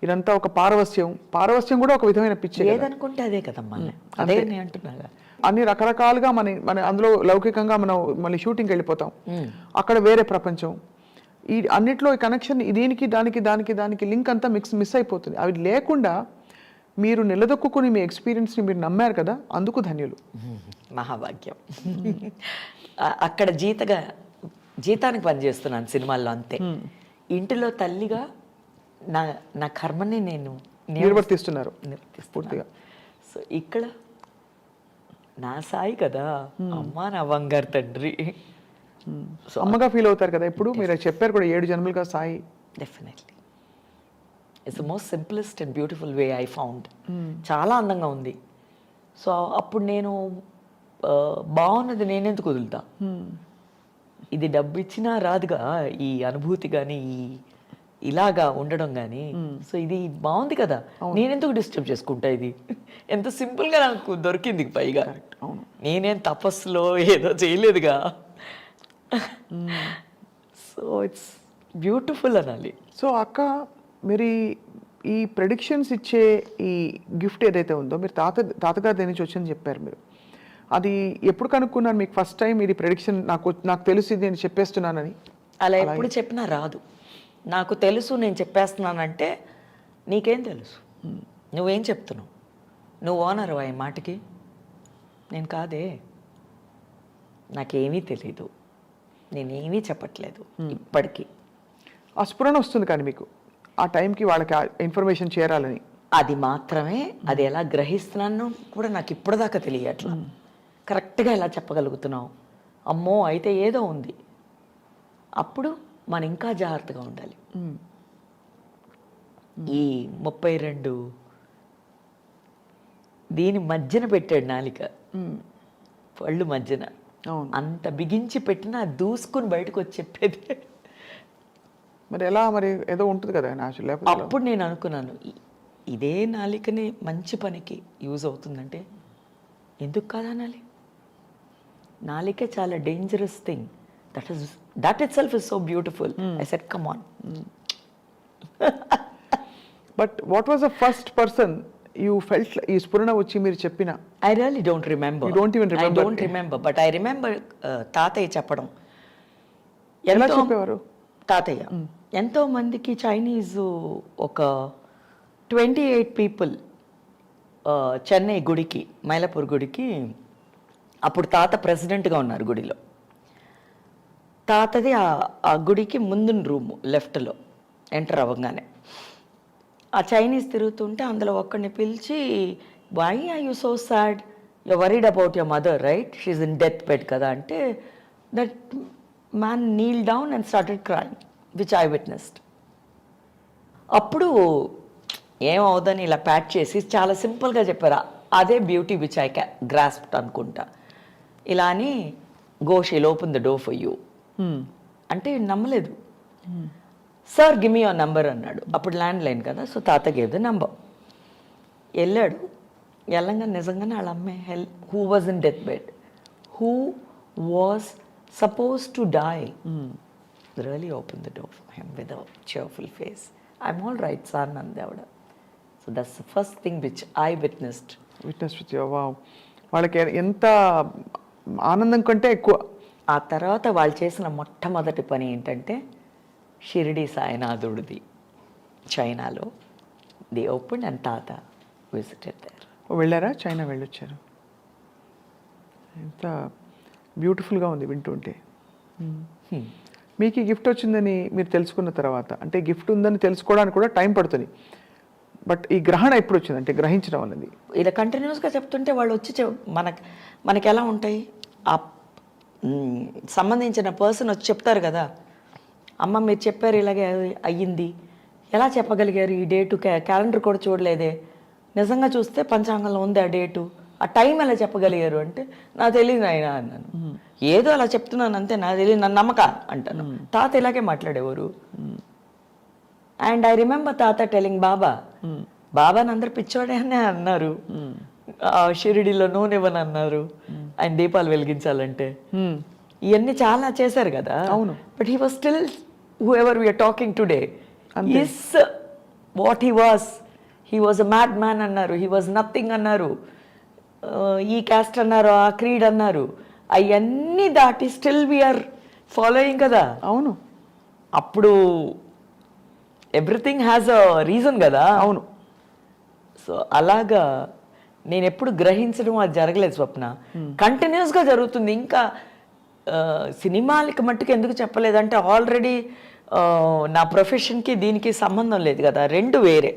ఇదంతా ఒక పారవస్యం కూడా ఒక విధమైన పిచ్చి. ఏదనుకుంటే అదే కదమ్మా, అదే నేను అంటున్నాగా. అన్ని రకరకాలుగా మన అందులో లౌకికంగా మనం మళ్ళీ షూటింగ్కి వెళ్ళిపోతాం, అక్కడ వేరే ప్రపంచం. ఈ అన్నిట్లో ఈ కనెక్షన్ దానికి లింక్ అంతా మిస్ అయిపోతుంది. అవి లేకుండా మీరు నిలదొక్కుని మీ ఎక్స్పీరియన్స్ని మీరు నమ్మారు కదా, అందుకు ధన్యులు. మహాభాగ్యం. అక్కడ జీతానికి పనిచేస్తున్నాను సినిమాల్లో, అంతే. ఇంటిలో తల్లిగా నా కర్మని నేను నిర్వర్తిస్తున్నారు పూర్తిగా. సో ఇక్కడ నా సాయి కదా, అమ్మ నా బంగారు తండ్రి. సో అమ్మగా ఫీల్ అవుతారు కదా ఇప్పుడు. మీరు చెప్పారు కూడా 7 జన్మలుగా Sai. Definitely. It's the most simplest and beautiful way I found. చాలా అందంగా ఉంది. సో అప్పుడు నేను బాగున్నది నేనెందుకు వదులుతా, ఇది డబ్బు ఇచ్చినా రాదుగా ఈ అనుభూతి కానీ, ఇలాగా ఉండడం కానీ. సో ఇది బాగుంది కదా, నేనెందుకు డిస్టర్బ్ చేసుకుంటా, ఇది ఎంత సింపుల్గా నాకు దొరికింది. పైగా నేనేం తపస్సులో ఏదో చేయలేదుగా. సో ఇట్స్ బ్యూటిఫుల్ అనాలి. సో అక్క, మీరు ఈ ప్రెడిక్షన్స్ ఇచ్చే ఈ గిఫ్ట్ ఏదైతే ఉందో, మీరు తాతగారి దగ్గర నుంచి వచ్చిందని చెప్పారు. మీరు అది ఎప్పుడు కనుక్కున్నారు మీకు ఫస్ట్ టైం, ఇది ప్రెడిక్షన్ నాకు తెలుసు నేను చెప్పేస్తున్నానని? అలా ఎప్పుడు చెప్పినా రాదు. నాకు తెలుసు నేను చెప్పేస్తున్నానంటే నీకేం తెలుసు, నువ్వేం చెప్తున్నావు, నువ్వు ఓనర్ ఈ మాటకి, నేను కాదే, నాకేమీ తెలీదు, నేనేమీ చెప్పట్లేదు ఇప్పటికీ. ఆ స్ఫురణ వస్తుంది కానీ మీకు ఆ టైంకి వాళ్ళకి ఇన్ఫర్మేషన్ చేరాలని. అది మాత్రమే. అది ఎలా గ్రహిస్తున్నాను కూడా నాకు ఇప్పటిదాకా తెలియట్లా. కరెక్ట్గా ఎలా చెప్పగలుగుతున్నావు, అమ్మో అయితే ఏదో ఉంది. అప్పుడు మనం ఇంకా జాగ్రత్తగా ఉండాలి. ఈ 32 దీని మధ్యన పెట్టాడు నాలిక, పళ్ళు మధ్యన. అవును. అంత బిగించి పెట్టినా దూసుకుని బయటకు వచ్చి చెప్పేది. మరి ఎలా, మరి ఏదో ఉంటుంది కదా న్యాచురల్, లేకపోతే ఎలా? అప్పుడు నేను అనుకున్నాను, ఇదే నాలికని మంచి పనికి యూజ్ అవుతుందంటే ఎందుకు కాదనాలి? నాలికే చాలా dangerous thing. That it self is so beautiful. I said come on. But what was the first person you felt ఈ స్ఫురణ వచ్చి మీరు చెప్పిన? I really don't remember. You don't even remember? I don't remember, but I remember తాతయ్య చెప్పడం. ఎలా చెప్పేవారు? తాతయ్య ఎంతో మందికి చైనీస్ ఒక 28 పీపుల్ చెన్నై గుడికి, మైలాపూర్ గుడికి, అప్పుడు తాత ప్రెసిడెంట్గా ఉన్నారు గుడిలో. తాతది ఆ గుడికి ముందున్న రూము లెఫ్ట్లో ఎంటర్ అవ్వగానే ఆ చైనీస్ తిరుగుతుంటే అందులో ఒక్కడిని పిలిచి, why are you so sad, you worried about your mother right, she's in death bed కదా అంటే, that man kneel down and started crying which I witnessed. అప్పుడు ఏమవుదని ఇలా ప్యాక్ చేసి చాలా సింపుల్గా చెప్పారు. అదే బ్యూటీ విచ్ ఐ గ్రాస్ప్డ్ అనుకుంటా. ఇలా అని, go she'll open the door for you అంటే నమ్మలేదు. Sir give me your number అన్నాడు. అప్పుడు ల్యాండ్ లైన్ కదా, సో తాత గేవ్ ద నంబర్. వెళ్ళాడు. వెళ్ళంగా నిజంగానే వాళ్ళ అమ్మాయి who was in death bed, who was suppose to die, really open the door for him with a cheerful face. I'm all right sir నంది ఆవిడ. So that's the first thing which I witnessed. Wow, వాళ్ళకి ఎంత ఆనందం కంటే ఎక్కువ. ఆ తర్వాత వాళ్ళు చేసిన మొట్టమొదటి పని ఏంటంటే, షిరిడి సాయినాథుడిది చైనాలో ది ఓపెన్ అండ్ తాత విజిటెడ్ దేర్. వెళ్ళారా? చైనా వెళ్ళొచ్చారు. ఎంత బ్యూటిఫుల్గా ఉంది వింటుంటే. మీకు ఈ గిఫ్ట్ వచ్చిందని మీరు తెలుసుకున్న తర్వాత, అంటే గిఫ్ట్ ఉందని తెలుసుకోవడానికి కూడా టైం పడుతుంది, బట్ ఈ గ్రహణ ఎప్పుడు వచ్చింది అంటే గ్రహించడం అనేది? ఇలా కంటిన్యూస్గా చెప్తుంటే వాళ్ళు వచ్చి మనకి ఎలా ఉంటాయి, ఆ సంబంధించిన పర్సన్ వచ్చి చెప్తారు కదా, అమ్మ మీరు చెప్పారు ఇలాగే అయ్యింది, ఎలా చెప్పగలిగారు, ఈ డేటు క్యాలెండర్ కూడా చూడలేదే, నిజంగా చూస్తే పంచాంగంలో ఉంది ఆ డేటు, ఆ టైం ఎలా చెప్పగలిగారు అంటే, నాకు తెలియదు ఆయన అన్నాను. ఏదో అలా చెప్తున్నాను అంతే, నాకు తెలియదు, నన్ను నమ్మక అంటాను. తాత ఇలాగే మాట్లాడేవారు. అండ్ ఐ రిమెంబర్ తాత టెలింగ్ బాబాని అందరు పిచ్చోడే అని అన్నారు, షిరిడిలో నూనె ఇవ్వని అన్నారు, ఆయన దీపాలు వెలిగించాలంటే. ఇవన్నీ చాలా చేశారు కదా. అవును. But he was still whoever we're talking today is what he was. He was a mad man అన్నారు, హీ వాజ్ నథింగ్ అన్నారు, ఈ క్యాస్ట్ అన్నారు, ఆ క్రీడ్ అన్నారు, అవన్నీ దాటి స్టిల్ వీఆర్ ఫాలోయింగ్ కదా. అవును. అప్పుడు ఎవ్రీథింగ్ హ్యాస్ అ రీజన్ కదా. అవును. సో అలాగా నేను ఎప్పుడు గ్రహించడం అది జరగలేదు స్వప్న, కంటిన్యూస్గా జరుగుతుంది. ఇంకా సినిమాలకి మట్టుకు ఎందుకు చెప్పలేదంటే, ఆల్రెడీ నా ప్రొఫెషన్కి దీనికి సంబంధం లేదు కదా, రెండు వేరే.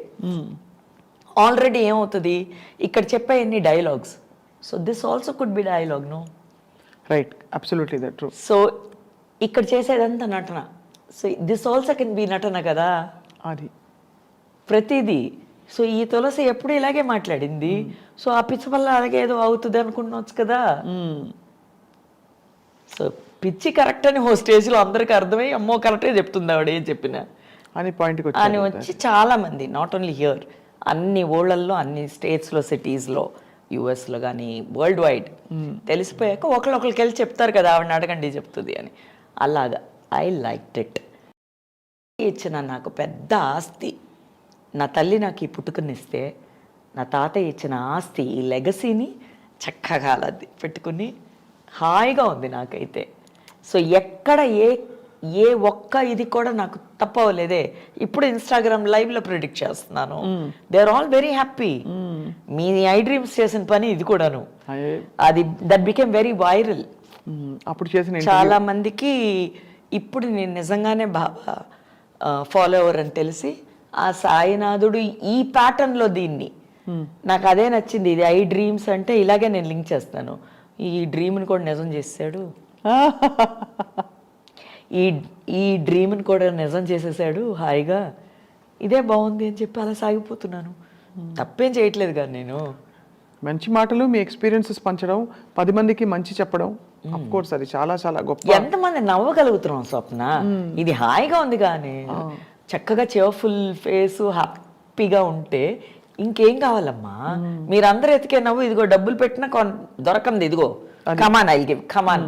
ఆల్రెడీ ఏమవుతుంది, ఇక్కడ చెప్పే ఎన్ని dialogues, so this also could be dialogue, no right, absolutely that true. So ఇక్కడ చేసేదంతా నటన, so this also can be నటన కదా అది ప్రతిదీ. సో ఈ తులసి ఎప్పుడు ఇలాగే మాట్లాడింది, సో ఆ పిచ్చి వల్ల అలాగే ఏదో అవుతుంది అనుకుంటున్నావచ్చు కదా. సో పిచ్చి కరెక్ట్ అని ఓ స్టేజ్లో అందరికీ అర్థమై, అమ్మో కరెక్టే చెప్తుంది ఆవిడ ఏం చెప్పినా అని పాయింట్కి అని వచ్చి చాలా మంది, నాట్ ఓన్లీ హియర్, అన్ని ఊళ్ళల్లో, అన్ని స్టేట్స్లో, సిటీస్లో, యుఎస్లో కానీ వరల్డ్ వైడ్ తెలిసిపోయాక ఒకళ్ళొకరికి వెళ్ళి చెప్తారు కదా, ఆవిడని అడగండి చెప్తుంది అని. అలాగా ఐ లైక్ ఇట్. ఇచ్చిన నాకు పెద్ద ఆస్తి, నా తల్లి నాకు ఈ పుట్టుకనిస్తే, నా తాతయ్య ఇచ్చిన ఆస్తి, ఈ లెగసీని చక్కగా అలా పెట్టుకుని హాయిగా ఉంది నాకైతే. సో ఎక్కడ ఏ ఒక్క ఇది కూడా నాకు తప్పవలేదే. ఇప్పుడు ఇన్స్టాగ్రామ్ లైవ్లో ప్రిడిక్ట్ చేస్తున్నాను, they are all very happy. మీ ఐ డ్రీమ్స్ చేసిన పని ఇది కూడాను, అది దట్ బికేమ్ వెరీ వైరల్. అప్పుడు చేసిన చాలా మందికి ఇప్పుడు నేను నిజంగానే బాబా ఫాలోవర్ అని తెలిసి, ఆ సాయినాథుడు ఈ ప్యాటర్న్లో దీన్ని, నాకు అదే నచ్చింది. ఇది ఐ డ్రీమ్స్ అంటే ఇలాగే నేను లింక్ చేస్తాను. ఈ డ్రీమ్ని కూడా నిజం చేసాడు, ఈ డ్రీమ్ని కూడా నిజం చేసేసాడు హాయిగా. ఇదే బాగుంది అని చెప్పి అలా సాగిపోతున్నాను. తప్పేం చేయట్లేదు కానీ నేను. మంచి మాటలు, మీ ఎక్స్పీరియన్సెస్ పంచడం, 10 మందికి మంచి చెప్పడం, అఫ్ కోర్స్ అది చాలా చాలా గొప్ప. ఎంతమంది నవ్వగలుగుతున్నాం స్వప్న, ఇది హాయిగా ఉంది కానీ చక్కగా cheerful ఫేస్ హ్యాపీగా ఉంటే ఇంకేం కావాలమ్మా. మీరందరూ ఎతికే నవ్వు ఇదిగో డబ్బులు పెట్టినా దొరకంది, ఇదిగో కమాన్ ఐ గివ్ కమాన్.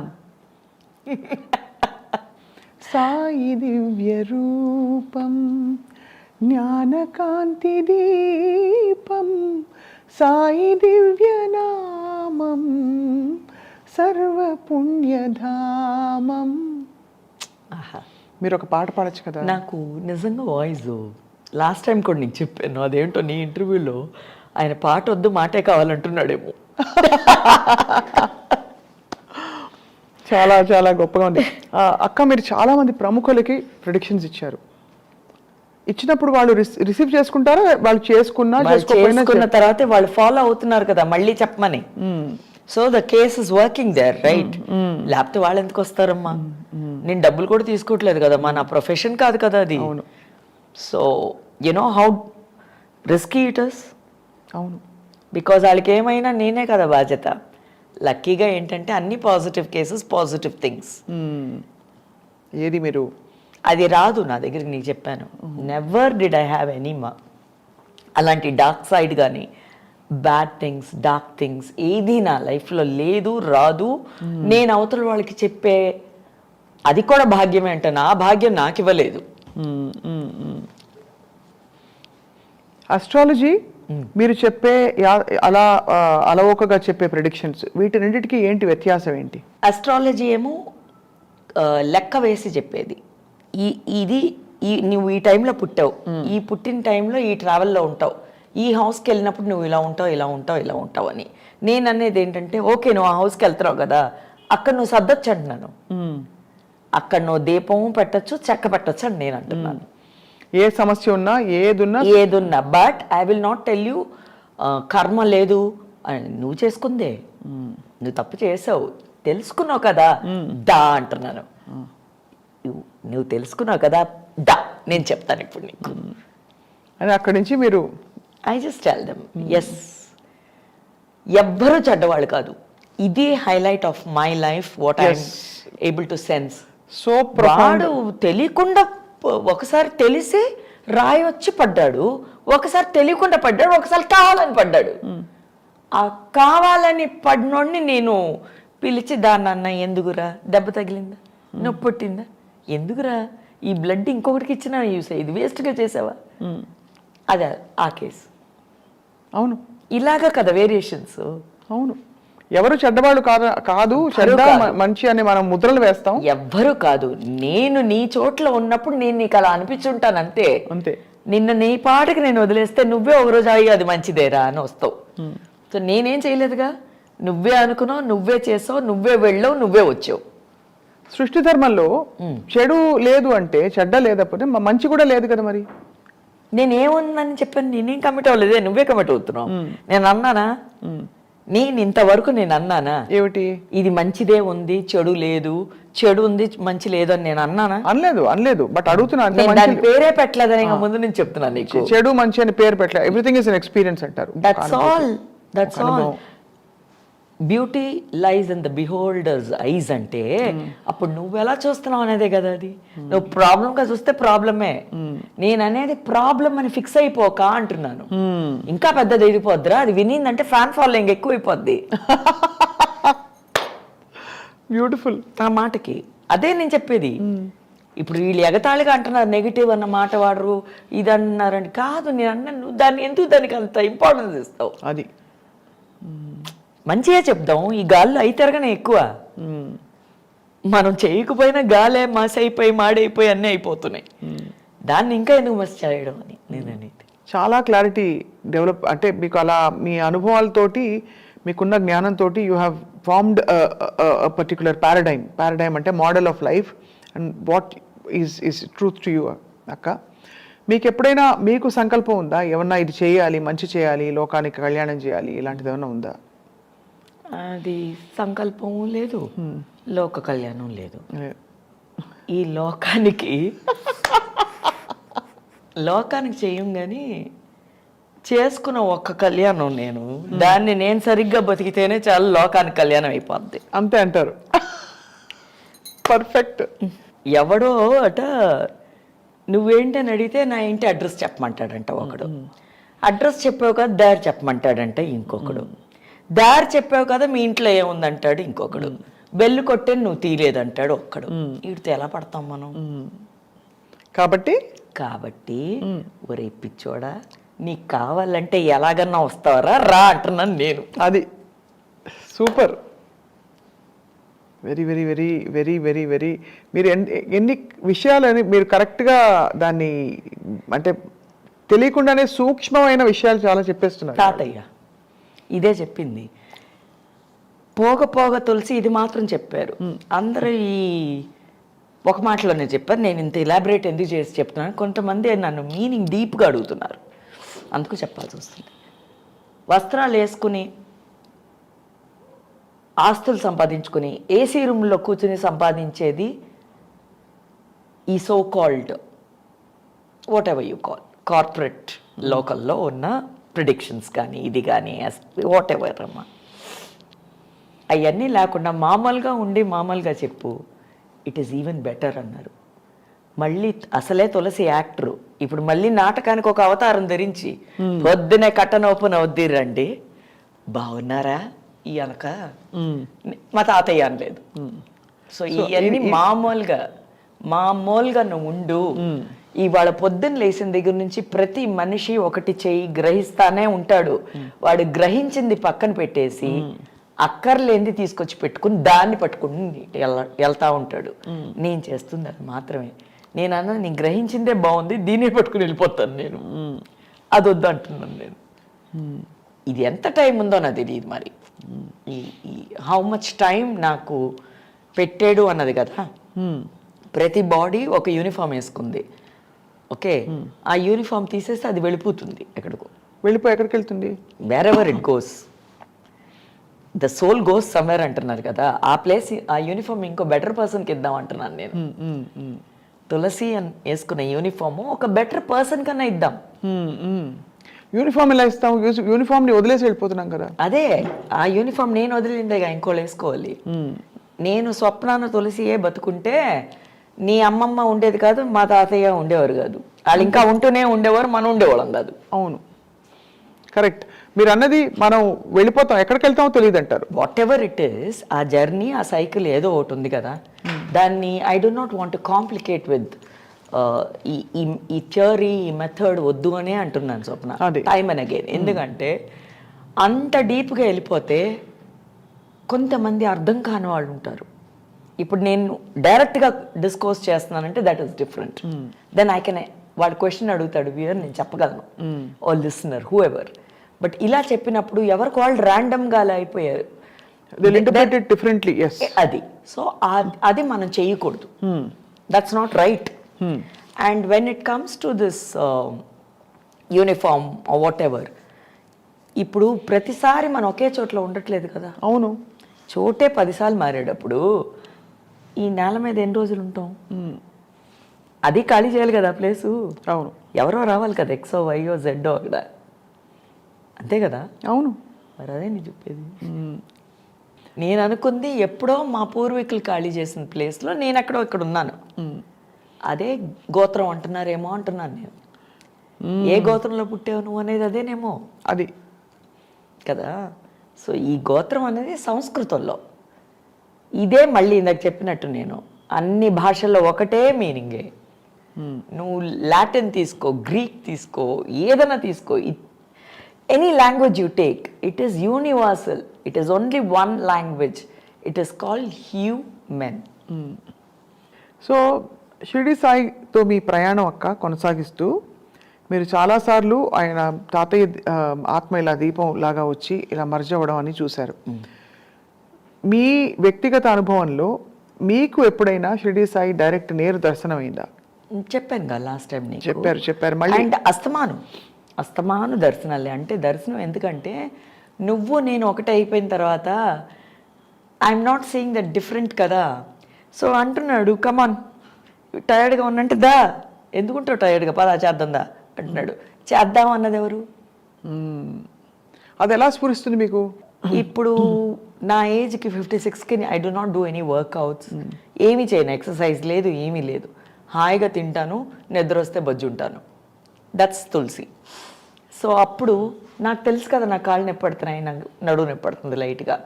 సాయి దివ్య రూపం జ్ఞానకాంతి దీపం సాయి దివ్య నామం సర్వ పుణ్యధామం. మీరు ఒక పాట పాడచ్చు కదా. నాకు నిజంగా వాయిస్ లాస్ట్ టైం కూడా నీకు చెప్పాను, అదేంటో నీ ఇంటర్వ్యూలో ఆయన పాట వద్దు మాటే కావాలంటున్నాడేమో. చాలా చాలా గొప్పగా ఉంది. అక్క, మీరు చాలా మంది ప్రముఖులకి ప్రిడిక్షన్స్ ఇచ్చారు. ఇచ్చినప్పుడు వాళ్ళు రిసీవ్ చేసుకుంటారా? వాళ్ళు చేసుకున్న తర్వాత వాళ్ళు ఫాలో అవుతున్నారు కదా మళ్ళీ చెప్పమని. So the case is working there right. లేకపోతే వాళ్ళు ఎందుకు వస్తారమ్మా? నేను డబ్బులు కూడా తీసుకోవట్లేదు కదమ్మా, నా ప్రొఫెషన్ కాదు కదా అది. So you know how risky it is. అవును, బికాజ్ వాళ్ళకి ఏమైనా నేనే కదా బాధ్యత. లక్కీగా ఏంటంటే అన్ని పాజిటివ్ కేసెస్, పాజిటివ్ థింగ్స్. ఏది మీరు అది రాదు నా దగ్గరికి. నీకు చెప్పాను, never did I have any అలాంటి డార్క్ సైడ్ కానీ బ్యాడ్ థింగ్స్, డార్క్ థింగ్స్ ఏది నా లైఫ్లో లేదు, రాదు. నేను అవతల వాళ్ళకి చెప్పే అది కూడా భాగ్యమే అంటే నా భాగ్యం నాకు ఇవ్వలేదు. అస్ట్రాలజీ మీరు చెప్పే అలవోకగా చెప్పే ప్రెడిక్షన్స్, వీటి రెండింటికి ఏంటి వ్యత్యాసం ఏంటి? అస్ట్రాలజీ ఏమో లెక్క వేసి చెప్పేది. నువ్వు ఈ టైంలో పుట్టావు, ఈ పుట్టిన టైంలో ఈ ట్రావెల్లో ఉంటావు, ఈ హౌస్కి వెళ్ళినప్పుడు నువ్వు ఇలా ఉంటావు, ఇలా ఉంటావు, ఇలా ఉంటావు అని. నేను అనేది ఏంటంటే ఓకే నువ్వు ఆ హౌస్కి వెళ్తున్నావు కదా, అక్కడ నువ్వు సర్దొచ్చు అంటున్నాను. అక్కడ నువ్వు దీపం పెట్టచ్చు, చెక్క పెట్టచ్చు అని నేను అంటున్నాను. ఏ సమస్య ఉన్నా ఏదున్నా but I will not tell you కర్మ లేదు నువ్వు చేసుకుందే, నువ్వు తప్పు చేసావు తెలుసుకున్నావు కదా దా అంటున్నాను. నువ్వు తెలుసుకున్నావు కదా దా నేను చెప్తాను ఇప్పుడు నీకు అని అక్కడి నుంచి మీరు I just tell them yes. ఎవ్వరూ చెడ్డవాళ్ళు కాదు. ఇది highlight of my life, what I'm able to sense. So వాడు తెలియకుండా ఒకసారి తెలిసి రాయి వచ్చి పడ్డాడు, ఒకసారి తెలియకుండా పడ్డాడు, ఒకసారి కావాలని పడ్డాడు. ఆ కావాలని పడినోడిని నేను పిలిచి దాన్న ఎందుకురా దెబ్బ తగిలిందా, నొప్పి పుట్టిందా, ఎందుకురా ఈ బ్లడ్ ఇంకొకటికి ఇచ్చినా యూస్ ఇది వేస్ట్గా చేసావా, అదే ఆ కేసు. అవును, ఇలాగా కదా వేరియేషన్స్. అవును, ఎవరు చెడ్డవాళ్ళు కాదు, చెడ్డ మంచి అని మనం ముద్రలు వేస్తాం. ఎవ్వరు కాదు. నేను నీ చోట్ల ఉన్నప్పుడు నేను నీకు అలా అనిపించుంటాను అంతే. నిన్న నీ పాటకి నేను వదిలేస్తే నువ్వే ఒకరోజు అయ్యి అది మంచిదేరా అని వస్తావు. సో నేనేం చేయలేదుగా, నువ్వే అనుకున్నావు, నువ్వే చేసావు, నువ్వే వెళ్ళావు, నువ్వే వచ్చావు. సృష్టి ధర్మంలో చెడు లేదు అంటే చెడ్డ లేకపోతే మంచి కూడా లేదు కదా. మరి నేనేముందని చెప్పాను, నేనేం కమిట్ అవ్వలేదే, నువ్వే కమిట్ అవుతున్నావు. నేను అన్నానా? నేను ఇంతవరకు నేను అన్నానా ఏమిటి ఇది మంచిదే ఉంది చెడు లేదు, చెడు ఉంది మంచి లేదు అని నేను అన్నానా? అనలేదు. బట్ అడుగుతున్నా, దాని పేరే పెట్టలేదని ముందు నేను చెప్తున్నాను నీకు. చెడు మంచి అని పేరు పెట్టలేదు. ఎవ్రీథింగ్ ఇస్ ఎన్ ఎక్స్పీరియన్స్ అంటారు. That's all. Beauty lies in the beholder's eyes అంటే అప్పుడు నువ్వు ఎలా చూస్తున్నావు అనేదే కదా అది. నువ్వు ప్రాబ్లంగా చూస్తే ప్రాబ్లమే. నేను అనేది ప్రాబ్లం అని ఫిక్స్ అయిపోక అంటున్నాను. ఇంకా పెద్దది ఎదిగిపోద్దిరా, అది వినిందంటే ఫ్యాన్ ఫాలోయింగ్ ఎక్కువైపోద్ది. బ్యూటిఫుల్. ఆ మాటకి అదే నేను చెప్పేది. ఇప్పుడు వీళ్ళు ఎగతాళిగా అంటున్నారు, నెగిటివ్ అన్న మాట వాడరు, ఇది అన్నారని కాదు. నేను అన్నాను దాన్ని ఎందుకు దానికి అంత ఇంపార్టెన్స్ ఇస్తావు? అది మంచిగా చెప్దాం. ఈ గాల్లో అయితేరగానే ఎక్కువ, మనం చేయకపోయినా గాలే మసి అయిపోయి మాడైపోయి అన్నీ అయిపోతున్నాయి. దాన్ని ఇంకా ఎందుకు మసి చేయడం అని నేను అనేది. చాలా క్లారిటీ డెవలప్ అంటే మీకు అలా మీ అనుభవాలతోటి మీకున్న జ్ఞానంతో you have formed particular paradigm అంటే model of life and what is truth to you. అక్క, మీకు ఎప్పుడైనా మీకు సంకల్పం ఉందా, ఏమన్నా ఇది చేయాలి, మంచి చేయాలి, లోకానికి కళ్యాణం చేయాలి, ఇలాంటిది ఏమన్నా ఉందా? అది సంకల్పం లేదు, లోక కళ్యాణం లేదు. ఈ లోకానికి లోకానికి చెయ్యం కానీ చేసుకున్న ఒక్క కళ్యాణం నేను దాన్ని నేను సరిగ్గా బతికితేనే చాలా లోకానికి కళ్యాణం అయిపోద్ది. అంతే అంటారు. పర్ఫెక్ట్. ఎవడో అట నువ్వేంటని అడిగితే నా ఇంటి అడ్రస్ చెప్పమంటాడంట ఒకడు. అడ్రస్ చెప్పావు కదా దారి చెప్పమంటాడంట ఇంకొకడు. దారి చెప్పావు కదా మీ ఇంట్లో ఏముందంటాడు ఇంకొకడు. బెల్లు కొట్టే నువ్వు తీయలేదంటాడు ఒక్కడు. వీడితో ఎలా పడతాం మనం? కాబట్టి ఒరే పిచ్చోడా, నీకు కావాలంటే ఎలాగన్నా వస్తావరా రా అంటున్నాను నేను. అది super. Very very very very very very మీరు ఎన్ని విషయాలని మీరు కరెక్ట్గా దాన్ని అంటే తెలియకుండానే సూక్ష్మమైన విషయాలు చాలా చెప్పేస్తున్నారు. తాతయ్య ఇదే చెప్పింది. పోగ పోగ తులసి ఇది మాత్రం చెప్పారు. అందరూ ఈ ఒక మాటలోనే చెప్పారు. నేను ఇంత ఇలాబరేట్ ఎందుకు చేసి చెప్తున్నాను, కొంతమంది నన్ను మీనింగ్ డీప్గా అడుగుతున్నారు, అందుకు చెప్పాల్సి వస్తుంది. వస్త్రాలు వేసుకుని ఆస్తులు సంపాదించుకుని ఏసీ రూమ్లో కూర్చుని సంపాదించేది ఈ so called what ever you call corporate లోకల్లో ఉన్న ప్రిడిక్షన్స్ కానీ ఇది కానీ వాట్ ఎవర్ అమ్మా, అవన్నీ లేకుండా మామూలుగా ఉండి మామూలుగా చెప్పు, ఇట్ ఈస్ ఈవెన్ బెటర్ అన్నారు. మళ్ళీ అసలే తులసి యాక్టరు, ఇప్పుడు మళ్ళీ నాటకానికి ఒక అవతారం ధరించి పొద్దునే కట్టన ఓపెన్ అవుద్ది రండి బాగున్నారా ఈ అనక మా తాతయ్య అనలేదు. సో ఇవన్నీ మామూలుగా నువ్వు ఉండు. ఇవాళ పొద్దున్న లేచిన దగ్గర నుంచి ప్రతి మనిషి ఒకటి చెయ్యి గ్రహిస్తానే ఉంటాడు. వాడు గ్రహించింది పక్కన పెట్టేసి అక్కర్లేంది తీసుకొచ్చి పెట్టుకుని దాన్ని పట్టుకుని వెళ్తా ఉంటాడు. నేను చేస్తుంది అది మాత్రమే. నేను అన్నది నేను గ్రహించిందే బాగుంది, దీన్నే పట్టుకుని వెళ్ళిపోతాను నేను. అది వద్దు అంటున్నాను నేను. ఇది ఎంత టైం ఉందో నాకు తెలియదు మరి. ఈ హౌ మచ్ టైం నాకు పెట్టాడు అన్నది కదా. ప్రతి బాడీ ఒక యూనిఫామ్ వేసుకుంది, ఓకే, ఆ యూనిఫామ్ తీసేస్తే అది వెళ్ళిపోతుంది ఎక్కడికి వెళ్తుంది, wherever it goes, the soul goes somewhere అంటున్నారు కదా. ఆ ప్లేస్ ఆ యూనిఫామ్ ఇంకో బెటర్ పర్సన్కి ఇద్దాం అంటున్నాను నేను. తులసి అని వేసుకున్న యూనిఫామ్ ఒక బెటర్ పర్సన్ కన్నా ఇద్దాం. యూనిఫామ్ ఎలా ఇస్తాం? యూనిఫామ్ ని వదిలేసి వెళ్ళిపోతున్నాం కదా. అదే ఆ యూనిఫామ్ నేను వదిలిందేగా ఇంకోళ్ళు వేసుకోవాలి. నేను స్వప్నాన తులసియే బతుకుంటే నీ అమ్మమ్మ ఉండేది కాదు, మా తాతయ్య ఉండేవారు కాదు. వాళ్ళు ఇంకా ఉంటూనే ఉండేవారు, మనం ఉండేవాళ్ళం కాదు. అవును, కరెక్ట్. మీరు అన్నది మనం వెళ్ళిపోతాం, ఎక్కడికి వెళ్తామో తెలియదు అంటారు. వాట్ ఎవర్ ఇట్ ఈస్, ఆ జర్నీ ఆ సైకిల్ ఏదో ఒకటి ఉంది కదా, దాన్ని I do not want to complicate with ఈ థియరీ ఈ మెథడ్ వద్దు అనే అంటున్నాను స్వప్న, టైమ్ అండ్ అగైన్. ఎందుకంటే అంత డీప్గా వెళ్ళిపోతే కొంతమంది అర్థం కాని వాళ్ళు ఉంటారు. ఇప్పుడు నేను డైరెక్ట్గా డిస్కోస్ చేస్తున్నానంటే that is different. Then I can, వాడు క్వశ్చన్ అడుగుతాడు వ్యూయర్, నేను చెప్పగలను, oh listener whoever. But ఇలా చెప్పినప్పుడు ఎవరికి వాళ్ళు ర్యాండమ్గా అలా అయిపోయారు, అది. సో అది మనం చేయకూడదు, that's not right. And when it comes to this uniform what ever, ఇప్పుడు ప్రతిసారి మనం ఒకే చోట్ల ఉండట్లేదు కదా. అవును, చోటే 10 సార్లు మారేటప్పుడు ఈ నేల మీద ఎన్ని రోజులు ఉంటాం? అది ఖాళీ చేయాలి కదా ప్లేసు. అవును, ఎవరో రావాలి కదా, ఎక్సో వైయో జెడ్డో అక్కడ, అంతే కదా. అవును, మరి అదే నేను చెప్పేది. నేను అనుకుంది ఎప్పుడో మా పూర్వీకులు ఖాళీ చేసిన ప్లేస్లో నేను ఎక్కడో ఇక్కడ ఉన్నాను. అదే గోత్రం అంటున్నారేమో అంటున్నాను నేను. ఏ గోత్రంలో పుట్టావు నువ్వు అనేది అదేనేమో, అది కదా. సో ఈ గోత్రం అనేది సంస్కృతంలో ఇదే. మళ్ళీ ఇందాక చెప్పినట్టు నేను అన్ని భాషల్లో ఒకటే మీనింగే. నువ్వు లాటిన్ తీసుకో, గ్రీక్ తీసుకో, ఏదైనా తీసుకో, any language you take, it is universal. It is only one language, it is called human. So Shirdi సాయితో మీ ప్రయాణం కొనసాగిస్తూ మీరు చాలాసార్లు ఆయన తాతయ్య ఆత్మ ఇలా దీపం లాగా వచ్చి ఇలా మర్జ్ అవ్వడం అని చూశారు. మీ వ్యక్తిగత అనుభవంలో మీకు ఎప్పుడైనా షిరిడి సాయి డైరెక్ట్ నేరు దర్శనం అయిందా? చెప్పాను కదా లాస్ట్ టైం నీకు. చెప్పారు మళ్ళీ. అండ్ అస్తమాను దర్శనాలే. అంటే దర్శనం ఎందుకంటే నువ్వు నేను ఒకటే అయిపోయిన తర్వాత I'm not seeing that different కదా. సో అంటున్నాడు, కమాన్ టైర్డ్గా ఉన్నంటే దా ఎందుకుంటావు టైర్డ్గా, పదా చేద్దాందా అంటున్నాడు. చేద్దాం అన్నది ఎవరు? అది ఎలా స్ఫురిస్తుంది మీకు? ఇప్పుడు నా ఏజ్కి 56కి I do not do any workouts, ఏమీ చేయను, ఎక్సర్సైజ్ లేదు, ఏమీ లేదు. హాయిగా తింటాను, నిద్ర వస్తే బజ్జుంటాను. That's Tulasi. సో అప్పుడు నాకు తెలుసు కదా నా కాళ్ళు నొప్పడుతున్నాయి, నాకు నడువు నొప్పడుతుంది లైట్గా.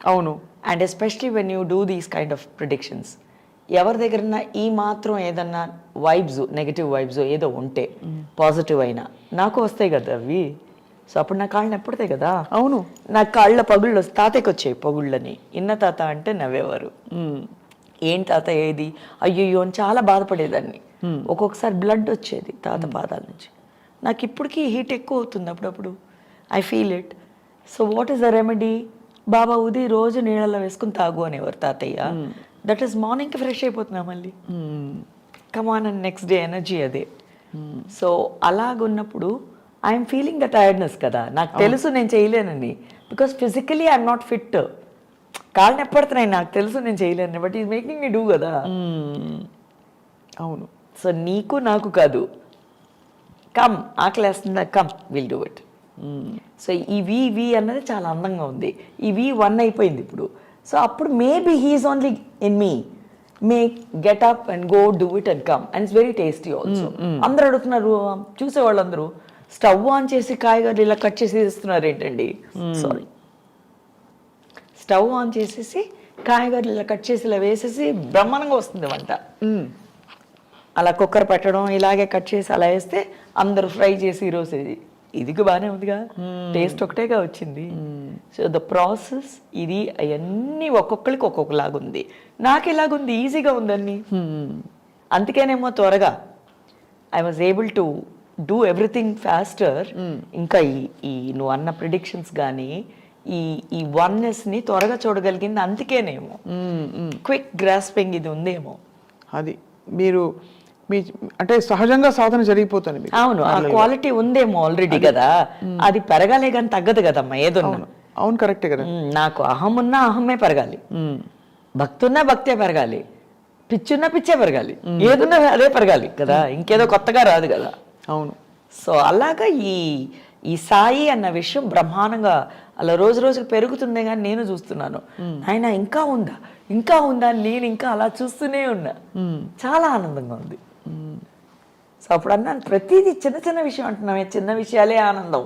అవును. And especially when you do these kind of predictions, ఎవరి దగ్గరన్నా ఈ మాత్రం ఏదన్నా వైబ్స్, నెగిటివ్ వైబ్స్ ఏదో ఉంటే పాజిటివ్ అయినా నాకు వస్తాయి కదా అవి. సో అప్పుడు నా కాళ్ళు నొప్పుడతాయి కదా. అవును. నా కాళ్ళ పగుళ్ళు తాతయ్యకి వచ్చాయి పగుళ్ళని. ఇన్న తాత అంటే నవ్వేవారు. ఏం తాత ఏది, అయ్యో అని చాలా బాధపడేదాన్ని. ఒక్కొక్కసారి బ్లడ్ వచ్చేది తాత పాదాల నుంచి. నాకు ఇప్పటికీ హీట్ ఎక్కువ అవుతుంది అప్పుడప్పుడు. I feel it. So what is the remedy? Baba ఉదయం రోజు నీళ్ళలో వేసుకుని తాగు అనేవారు తాతయ్య. దట్ ఈస్ మార్నింగ్కి ఫ్రెష్ అయిపోతున్నా మళ్ళీ. Come on and next day energy అదే. సో అలాగున్నప్పుడు ఐఎమ్ ఫీలింగ్ ద టైర్డ్నెస్ కదా. నాకు తెలుసు నేను చేయలేనని, because physically I'm not fit. కాళ్ళు నొప్పడుతున్నాయి, నాకు తెలుసు నేను చేయలేను, but is making me do కదా. అవును. సో నీకు నాకు కాదు, కమ్ ఆకలి వేస్తుందా, come will do it. So ఈ వి అన్నది చాలా అందంగా ఉంది. ఈ V1 అయిపోయింది ఇప్పుడు. సో అప్పుడు maybe he's only in me, may get up and go do it and come, and it's very tasty also. అందరూ అడుగుతున్నారు, చూసేవాళ్ళందరూ స్టవ్ ఆన్ చేసి కాయగూరలు ఇలా కట్ చేసి ఇస్తున్నారు ఏంటండి. సారీ, స్టవ్ ఆన్ చేసేసి కాయగూరలు ఇలా కట్ చేసి ఇలా వేసేసి బ్రహ్మాండంగా వస్తుంది వంట. అలా కుక్కర్ పెట్టడం, ఇలాగే కట్ చేసి అలా వేస్తే అందరూ ఫ్రై చేసి ఈరోజు ఇదికి బాగానే ఉందిగా, టేస్ట్ ఒకటేగా వచ్చింది. సో ద ప్రాసెస్ ఇది అవన్నీ ఒక్కొక్కరికి ఒక్కొక్కలాగుంది. నాకు ఎలాగుంది, ఈజీగా ఉందన్నీ. అందుకేనేమో త్వరగా I was able to do everything faster. ఇంకా ఈ నువ్వు అన్న ప్రిడిక్షన్స్ కానీ ఈ వన్నెస్ని త్వరగా చూడగలిగింది అందుకేనేమో. క్విక్ గ్రాస్పింగ్ ఇది ఉందేమో. అది మీరు మీ అంటే సహజంగా సాధన జరిగిపోతుంది మీకు. అవును, ఆ క్వాలిటీ ఉందేమో ఆల్రెడీ కదా. అది పెరగాలే కానీ తగ్గదు కదమ్మా ఏదన్నా. అవును, కరెక్టే కదా. నాకు అహం ఉన్నా అహమే పెరగాలి, భక్తి ఉన్నా భక్తే పెరగాలి, పిచ్చున్నా పిచ్చే పెరగాలి, ఏదున్నా అదే పెరగాలి కదా, ఇంకేదో కొత్తగా రాదు కదా. అవును. సో అలాగా ఈ సాయి అన్న విషయం బ్రహ్మాండంగా అలా రోజు రోజుకి పెరుగుతుందే కానీ నేను చూస్తున్నాను. ఆయన ఇంకా ఉందా ఇంకా ఉందా, నేను ఇంకా అలా చూస్తూనే ఉన్నా. చాలా ఆనందంగా ఉంది. సో అప్పుడు అన్నాను, ప్రతిదీ చిన్న చిన్న విషయం అంటున్నామే, చిన్న విషయాలే ఆనందం,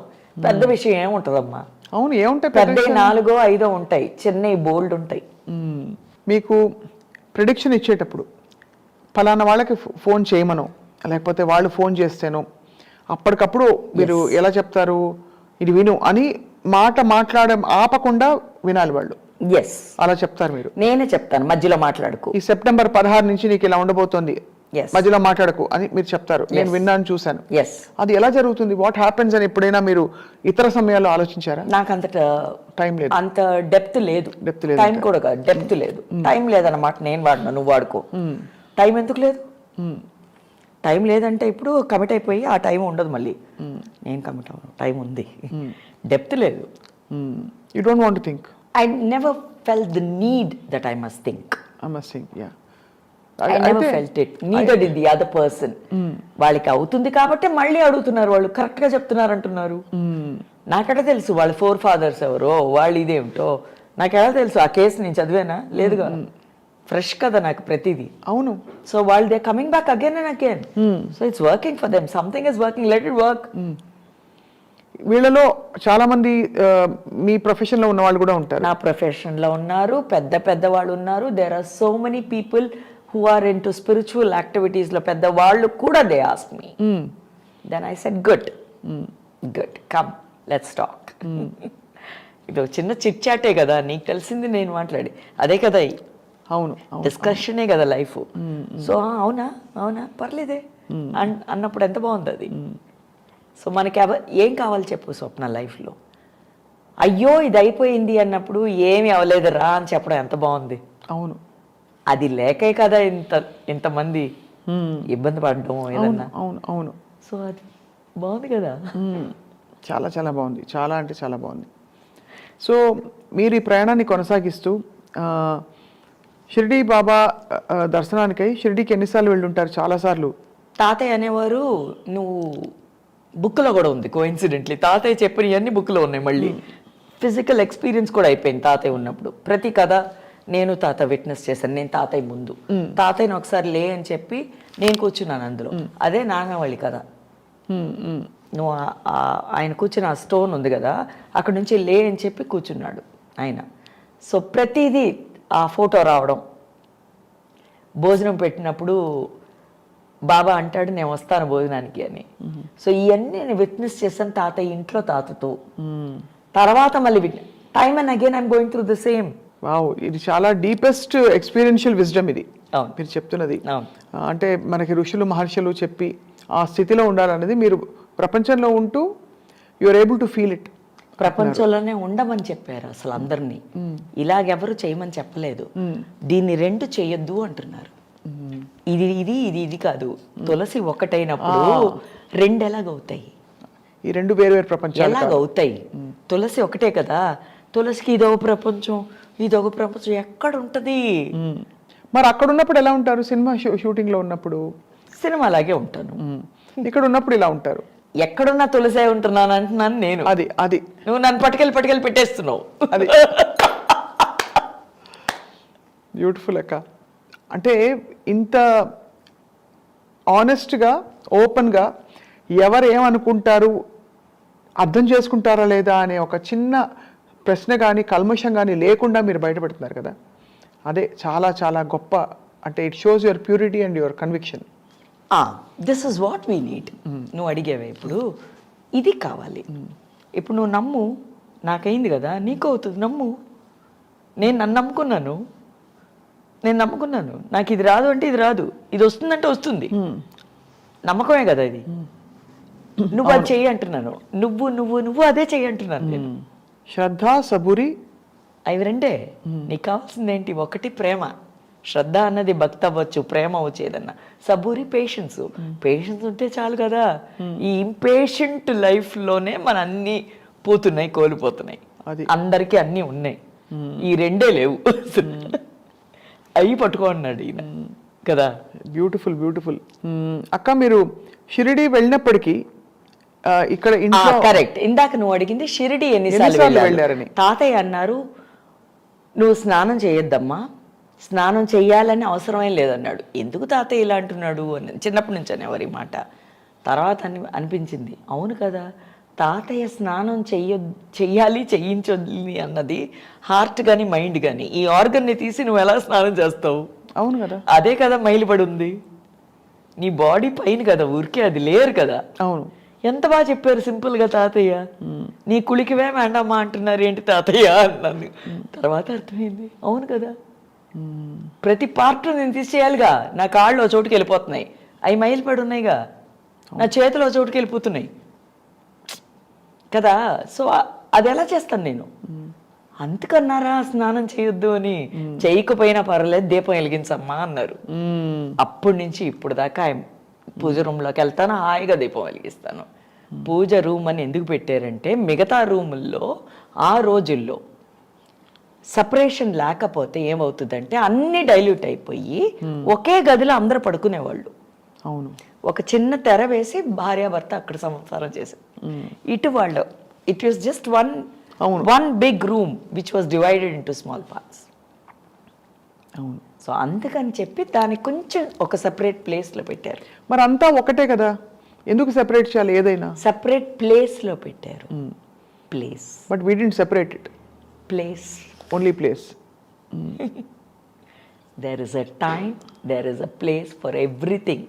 పెద్ద విషయం ఏముంటుందమ్మా. అవును, ఏముంటాయి, పెద్ద 4 5 ఉంటాయి, చిన్న బోల్డ్ ఉంటాయి. మీకు ప్రిడిక్షన్ ఇచ్చేటప్పుడు ఫలానా వాళ్ళకి ఫోన్ చేయమను, లేకపోతే వాళ్ళు ఫోన్ చేస్తేనో అప్పటికప్పుడు మీరు ఎలా చెప్తారు, ఇది విను అని మాట్లాడడం ఆపకుండా వినాలి వాళ్ళు. ఎస్, అలా చెప్తారు మీరు. నేనే చెప్తాను, మధ్యలో మాట్లాడకు, ఈ సెప్టెంబర్ 16 నుంచి నీకు ఇలా ఉండబోతోంది, మధ్యలో మాట్లాడకు అని మీరు చెప్తారు. నేను విన్నాను, చూశాను. అది ఎలా జరుగుతుంది, వాట్ హ్యాపెన్స్ అని ఎప్పుడైనా మీరు ఇతర సమయాల్లో ఆలోచించారా? నాకు అంత టైం లేదు, అంత డెప్త్ లేదు, టైం కూడా కాదు, డెప్త్ లేదు, టైం లేదన్నమాట. నేను వాడినా, నువ్వు వాడుకో. టైం ఎందుకు లేదు? టైం లేదంటే ఇప్పుడు కమిట్ అయిపోయి ఆ టైం ఉండదు మళ్ళీ. నేను కమిట్ అవ్వను, టైం ఉంది. డెప్త్ లేదు. You don't want to think. I never felt the need that I must think. I must think, yeah. I never felt it. Neither did the other person. వాళ్ళకి అవుతుంది కాబట్టి మళ్ళీ అడుగుతున్నారు, వాళ్ళు కరెక్ట్ గా చెప్తున్నారు అంటున్నారు. నాకెలా తెలుసు వాళ్ళ 4 fathers ఎవరో, వాళ్ళు ఇదేమిటో నాకెలా తెలుసు? ఆ కేసు నేను చదివానా? లేదుగా, ఫ్రెష్ కదా నాకు ప్రతిదీ. అవును. సో వాళ్ళు they coming back again and again. So it's working for them, something is working, let it work. వీళ్ళలో చాలా మంది మీ ప్రొఫెషన్ లో ఉన్న వాళ్ళు కూడా ఉంటారు. నా ప్రొఫెషన్ లో ఉన్నారు, పెద్ద వాళ్ళు ఉన్నారు. There are so many people who are in to spiritual activities లో పెద్ద వాళ్ళు కూడా they ask me. Then I said good, come let's talk. ఇది చిన్న చిట్ చాటే కదా, నీకు తెలిసింది నేను మాట్లాడి అదే కదా. అవును, డిస్కషనే కదా లైఫ్. సో అవునా పర్లేదే అన్నప్పుడు ఎంత బాగుంది అది. సో మనకి ఏం కావాలి చెప్పు స్వప్న లైఫ్లో? అయ్యో ఇది అయిపోయింది అన్నప్పుడు ఏమి అవ్వలేదు రా అని చెప్పడం ఎంత బాగుంది. అవును, అది లేకే కదా ఇంతమంది ఇబ్బంది పడడం ఏదన్నా. అవును అవును. సో అది బాగుంది కదా. చాలా చాలా బాగుంది, చాలా అంటే చాలా బాగుంది. సో మీరు ఈ ప్రయాణాన్ని కొనసాగిస్తూ షిరిడి బాబా దర్శనానికై షిరిడీకి ఎన్నిసార్లు వెళ్ళుంటారు? చాలాసార్లు తాతయ్య అనేవారు, నువ్వు బుక్లో కూడా ఉంది కోఇన్సిడెంట్లీ, తాతయ్య చెప్పినవన్నీ బుక్లో ఉన్నాయి. మళ్ళీ ఫిజికల్ ఎక్స్పీరియన్స్ కూడా అయిపోయింది తాతయ్య ఉన్నప్పుడు. ప్రతి కథ నేను తాత విట్నెస్ చేశాను. నేను తాతయ్య ముందు, తాతయ్యని ఒకసారి లే అని చెప్పి నేను కూర్చున్నాను అందులో. అదే నాగమల్లి కథ. నువ్వు ఆయన కూర్చున్న ఆ స్టోన్ ఉంది కదా, అక్కడ నుంచి లే అని చెప్పి కూర్చున్నాడు ఆయన. సో ప్రతిదీ ఆ ఫోటో రావడం, భోజనం పెట్టినప్పుడు బాబా అంటాడు నేను వస్తాను భోజనానికి అని. సో ఇవన్నీ నేను విట్నెస్ చేశాను తాతయ్య ఇంట్లో తాతతో. తర్వాత మళ్ళీ time and again I'm going through the same. Wow, ఇది చాలా డీపెస్ట్ ఎక్స్పీరియన్షియల్ విజ్డమ్ ఇది అవును. మీరు చెప్తున్నది. అవును. అంటే మనకి ఋషులు మహర్షులు చెప్పి ఆ స్థితిలో ఉండాలనేది మీరు ప్రపంచంలో ఉంటూ you're able to feel it. ప్రపంచంలోనే ఉండమని చెప్పారు అసలు అందరినీ. ఇలాగెవరు చేయమని చెప్పలేదు. దీన్ని రెండు చేయొద్దు అంటున్నారు. ఇది ఇది ఇది ఇది కాదు. తులసి ఒకటైనప్పుడు రెండు ఎలాగవుతాయి? ఈ రెండు వేరు వేరు ప్రపంచాలు ఎలాగవుతాయి? తులసి ఒకటే కదా, తులసికి ఇదొక ప్రపంచం, ఇదొక ప్రపంచం ఎక్కడ ఉంటది? మరి అక్కడ ఉన్నప్పుడు ఎలా ఉంటారు? సినిమా షూటింగ్ లో ఉన్నప్పుడు సినిమా అలాగే ఉంటాను, ఇక్కడ ఉన్నప్పుడు ఇలా ఉంటారు. ఎక్కడున్నా తులసే ఉంటున్నాను అంటున్నాను నేను. అది అది నువ్వు నన్ను పట్టుకెళ్ళి పెట్టేస్తున్నావు. అది బ్యూటిఫుల్ అక్క. అంటే ఇంత ఆనెస్ట్గా ఓపెన్గా ఎవరు ఏమనుకుంటారు, అర్థం చేసుకుంటారా లేదా అనే ఒక చిన్న ప్రశ్న కానీ కల్మషం కానీ లేకుండా మీరు బయటపెడుతున్నారు కదా, అదే చాలా చాలా గొప్ప. అంటే it shows your purity and your conviction. This is what we need. నువ్వు అడిగేవే ఇప్పుడు ఇది కావాలి. ఇప్పుడు నువ్వు నమ్ము, నాకైంది కదా, నీకు అవుతుంది. నమ్ము. నేను నన్ను నమ్ముకున్నాను, నాకు ఇది రాదు అంటే ఇది రాదు, ఇది వస్తుందంటే వస్తుంది. నమ్మకమే కదా ఇది. నువ్వు అది చెయ్యి అంటున్నాను, నువ్వు నువ్వు నువ్వు అదే చెయ్యి అంటున్నాను నేను. శ్రద్ధ, సబూరి, అవి రెండే. నీకు కావాల్సింది ఏంటి? ఒకటి ప్రేమ. శ్రద్ధ అన్నది భక్తి అవ్వచ్చు, ప్రేమ అవ్వచ్చు, ఏదన్నా. సబూరి పేషెన్స్. పేషెన్స్ ఉంటే చాలు కదా. ఈ ఇంపేషెంట్ లైఫ్లోనే మన అన్ని పోతున్నాయి, కోల్పోతున్నాయి. అందరికీ అన్నీ ఉన్నాయి, ఈ రెండే లేవు. అవి పట్టుకో అన్నాడు ఈయన కదా. Beautiful beautiful. అక్క, మీరు షిరిడి వెళ్ళినప్పటికీ ఇక్కడ ఇంట్లో కరెక్ట్. ఇందాక నువ్వు అడిగింది షిరిడి ఎన్నిసార్లు వెళ్ళారని. తాతయ్య అన్నారు, నువ్వు స్నానం చేయొద్దమ్మా, స్నానం చెయ్యాలని అవసరమేం లేదన్నాడు. ఎందుకు తాతయ్య ఇలా అంటున్నాడు అని చిన్నప్పటి నుంచి అనేవారు ఈ మాట. తర్వాత అనిపించింది, అవును కదా, తాతయ్య స్నానం చెయ్యాలి చేయించాలి అన్నది హార్ట్ కానీ మైండ్ కానీ, ఈ ఆర్గన్ని తీసి నువ్వు ఎలా స్నానం చేస్తావు? అవును కదా, అదే కదా మైలుపడి ఉంది నీ బాడీ పైన కదా, ఊరికే అది లేరు కదా. అవును. ఎంత బాగా చెప్పారు సింపుల్ గా తాతయ్య. నీ కులికివే వేండమ్మా అంటున్నారు ఏంటి తాతయ్య అన్నాను. తర్వాత అర్థమైంది, అవును కదా, ప్రతి పార్ట్ నేను తీసేయాలిగా. నా కాళ్ళు ఓ చోటుకి వెళ్ళిపోతున్నాయి, అవి మైలుపడి ఉన్నాయిగా, నా చేతులు ఓ చోటుకి వెళ్ళిపోతున్నాయి కదా. సో అది ఎలా చేస్తాను నేను? అందుకన్నారా స్నానం చేయొద్దు అని. చేయకపోయినా పర్వాలేదు, దీపం వెలిగించమ్మా అన్నారు. అప్పటి నుంచి ఇప్పుడు దాకా పూజ రూమ్లోకి వెళ్తాను, హాయిగా దీపం వెలిగిస్తాను. పూజ రూమ్ అని ఎందుకు పెట్టారంటే, మిగతా రూముల్లో ఆ రోజుల్లో సపరేషన్ లేకపోతే ఏమవుతుందంటే అన్ని డైల్యూట్ అయిపోయి ఒకే గదిలో అందరూ పడుకునేవాళ్ళు. అవును. ఒక చిన్న తెర వేసి భార్యాభర్త అక్కడ సంసారం చేశారు. ఇటు వాళ్ళు it was just one big room which was divided into small parts. అవును. సో అందుకని చెప్పి దానికి కొంచెం ఒక సెపరేట్ ప్లేస్లో పెట్టారు. మరి అంతా ఒకటే కదా, ఎందుకు సెపరేట్ చేయాలి? ఏదైనా సెపరేట్ ప్లేస్లో పెట్టారు. Place, but we didn't separate it. Place, only place. There is a time, there is a place for everything.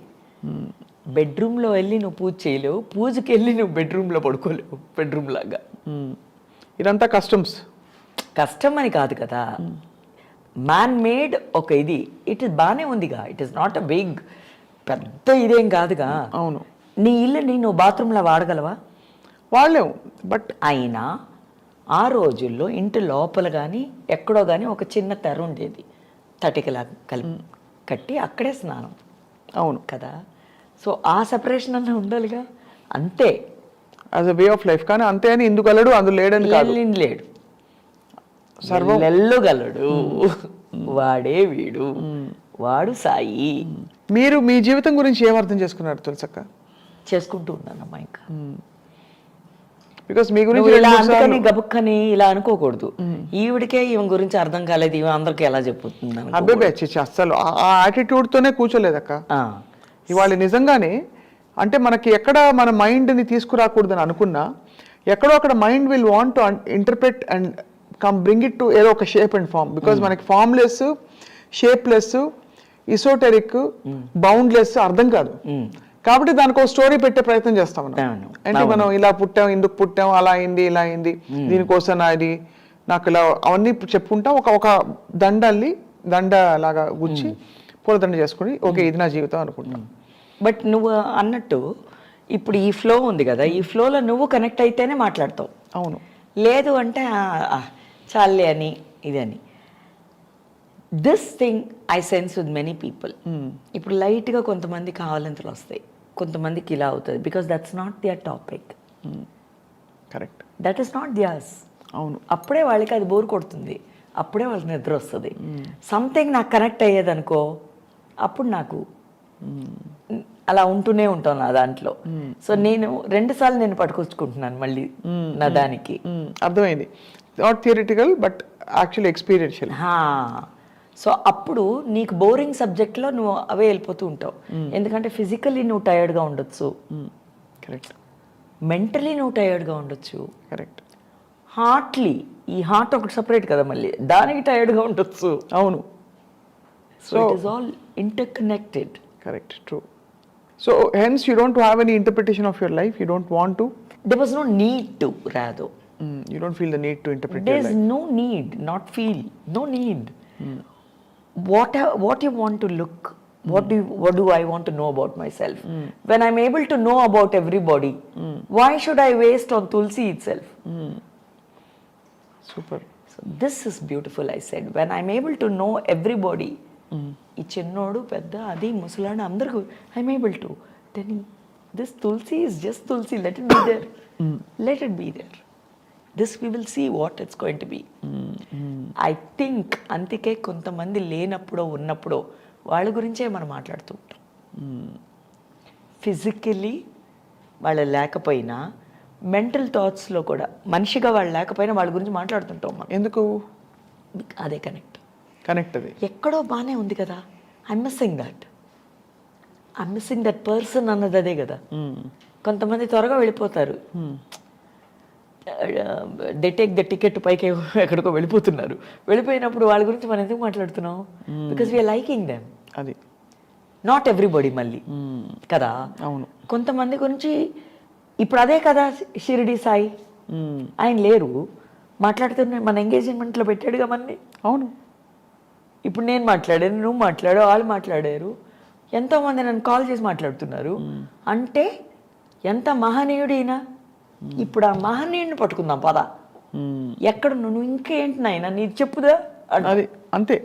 బెడ్రూమ్లో వెళ్ళి నువ్వు పూజ చేయలేవు, పూజకి వెళ్ళి నువ్వు బెడ్రూమ్లో పడుకోలేవు. బెడ్రూమ్ లాగా ఇదంతా కష్టం అని కాదు కదా, మ్యాన్ మేడ్ ఒక ఇది. ఇట్ ఇస్ బాగానే ఉందిగా, it is not a big పెద్ద ఇదేం కాదుగా. అవును. నీ ఇల్లుని నువ్వు బాత్రూంలో వాడగలవా? వాళ్ళేవు. బట్ అయినా ఆ రోజుల్లో ఇంటి లోపల కానీ ఎక్కడో కానీ ఒక చిన్న తెర ఉండేది, తటికలా కట్టి అక్కడే స్నానం. అవును కదా. సో ఆ సెపరేషన్ అన్న ఉండాలిగా, అంతే as a way of life. కానీ అంతే అని ఇందుకు వెళ్ళడు, అందులో లేడని కాదు. లేడు, సర్వం వెళ్ళగలడు. వాడే వీడు, వాడు సాయి. మీరు మీ జీవితం గురించి ఏం అర్థం చేసుకున్నారు తులసక్క? చేసుకుంటూ ఉన్నానమ్మా ఇంకా. బికాస్ మీ నువ్వు గురించి ఇలా అందుకని గబుక్కని ఇలా అనుకోకూడదు. ఈవిడికే ఈమె గురించి అర్థం కాలేదు, ఈమె అందరికి ఎలా చెప్పుతుంది అబ్బాయి అస్సలు ఆ యాటిట్యూడ్ తోనే కూర్చోలేదక్క. ఇవాళ నిజంగానే అంటే మనకి ఎక్కడ మన మైండ్ని తీసుకురాకూడదని అనుకున్నా ఎక్కడో అక్కడ mind will want to interpret and bring it to ఏదో ఒక షేప్ అండ్ ఫామ్. బికాజ్ మనకి ఫామ్లెస్, షేప్లెస్, ఇసోటెరిక్, బౌండ్లెస్ అర్థం కాదు. కాబట్టి దానికి ఒక స్టోరీ పెట్టే ప్రయత్నం చేస్తాం మనం. అంటే మనం ఇలా పుట్టాం, ఎందుకు పుట్టాం, అలా అయింది, ఇలా అయింది, దీనికోసం అది నాకు ఇలా అవన్నీ చెప్పుకుంటాం. ఒక దండ లాగా గుచ్చి పూలదండ చేసుకుని ఓకే ఇది నా జీవితం అనుకుంటాం. బట్ నువ్వు అన్నట్టు ఇప్పుడు ఈ ఫ్లో ఉంది కదా, ఈ ఫ్లోలో నువ్వు కనెక్ట్ అయితేనే మాట్లాడతావు. అవును. లేదు అంటే చాలే అని ఇది అని. This thing I sense with many people. ఇప్పుడు లైట్గా కొంతమంది కావాలంతలు వస్తాయి, కొంతమందికి ఇలా అవుతుంది. Because that's not their topic. Correct. That is not theirs. అవును. అప్పుడే వాళ్ళకి అది బోర్ కొడుతుంది, అప్పుడే వాళ్ళకి నిద్ర వస్తుంది. సంథింగ్ నాకు కనెక్ట్ అయ్యేదనుకో, అప్పుడు నాకు అలా ఉంటూనే ఉంటాను నా దాంట్లో. సో నేను 2 సార్లు నేను పట్టుకొచ్చుకుంటున్నాను మళ్ళీ నా దానికి. అర్థమైంది. Not theoretical but actually experiential. So అప్పుడు నీకు బోరింగ్ సబ్జెక్ట్లో నువ్వు అవే వెళ్ళిపోతూ ఉంటావు. ఎందుకంటే ఫిజికల్లీ నువ్వు టైర్డ్గా ఉండొచ్చు, కరెక్ట్. మెంటలీ నువ్వు టైర్డ్గా ఉండొచ్చు, కరెక్ట్. హార్ట్లీ ఈ హార్ట్ ఒకటి సపరేట్ కదా, మళ్ళీ దానికి టైర్డ్గా ఉండొచ్చు. అవును. So it is all interconnected. Correct, true. So hence you don't have any interpretation of your life. You don't want to. There was no need to, rather. You don't feel the need to interpret your There's life. no need, not feel, no need. What you want to look, what do I want to know about myself? When I'm able to know about everybody, why should I waste on Tulsi itself? Super. So this is beautiful, I said. When I'm able to know everybody, ఈ చిన్నోడు పెద్ద అది ముసలాడు అందరికీ I'm able to then this tulsi is just tulsi, let it be there, let it be there. This we will see what it's going to be. I think అందుకే కొంతమంది లేనప్పుడో ఉన్నప్పుడో వాళ్ళ గురించే మనం మాట్లాడుతూ ఉంటాం. ఫిజికలీ వాళ్ళు లేకపోయినా మెంటల్ థాట్స్లో కూడా మనిషిగా వాళ్ళు లేకపోయినా వాళ్ళ గురించి మాట్లాడుతుంటాం మనం. ఎందుకు? అదే కనెక్ట్ అది ఎక్కడో బాగానే ఉంది కదా, ఐఎమ్ మిస్సింగ్ దట్ పర్సన్ అన్నది అదే కదా. కొంతమంది త్వరగా వెళ్ళిపోతారు, దే టేక్ ద టికెట్ పైకి ఎక్కడికో వెళ్ళిపోతున్నారు. వెళ్ళిపోయినప్పుడు వాళ్ళ గురించి మనం ఎందుకు మాట్లాడుతున్నాం? Because we're liking them. అది నాట్ ఎవ్రీబడి మళ్ళీ కదా. అవును. కొంతమంది గురించి ఇప్పుడు అదే కదా షిరిడి సాయి, ఆయన లేరు, మాట్లాడుతున్నా మన ఎంగేజ్మెంట్లో పెట్టాడుగా మన్ని. అవును. ఇప్పుడు నేను మాట్లాడాను, నువ్వు మాట్లాడు, వాళ్ళు మాట్లాడారు, ఎంతోమంది నన్ను కాల్ చేసి మాట్లాడుతున్నారు. అంటే ఎంత మహనీయుడైనా. ఇప్పుడు ఆ మహనీయుడిని పట్టుకుందాం పద. ఎక్కడ నువ్వు ఇంకేంటి నాయన నీ చెప్పుదా? అది అంతే.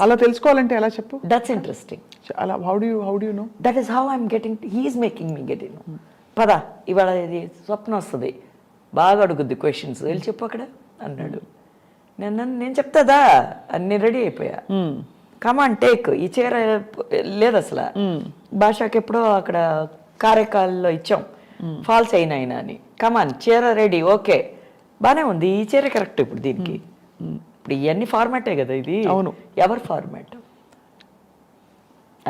అలా తెలుసుకోవాలంటే ఎలా చెప్పు? That's interesting. అలా how do you know? That is how I'm getting, he's making me get in. పద ఇవాళ ఇది స్వప్న వస్తుంది, బాగా అడుగుద్ది క్వశ్చన్స్, వెళ్ళి చెప్పు అక్కడ అన్నాడు. నేను చెప్తాదా అన్ని రెడీ అయిపోయా. కమాన్ టేక్, ఈ చీర లేదు అసలు, భాషకి ఎప్పుడో అక్కడ కారైకాల్లో ఇచ్చాం, ఫాల్స్ అయినా అని. కమాన్ చీర రెడీ, ఓకే బాగానే ఉంది, ఈ చీర కరెక్ట్ ఇప్పుడు దీనికి. ఇప్పుడు ఇవన్నీ ఫార్మాటే కదా ఇది. అవును. ఎవరు ఫార్మాట్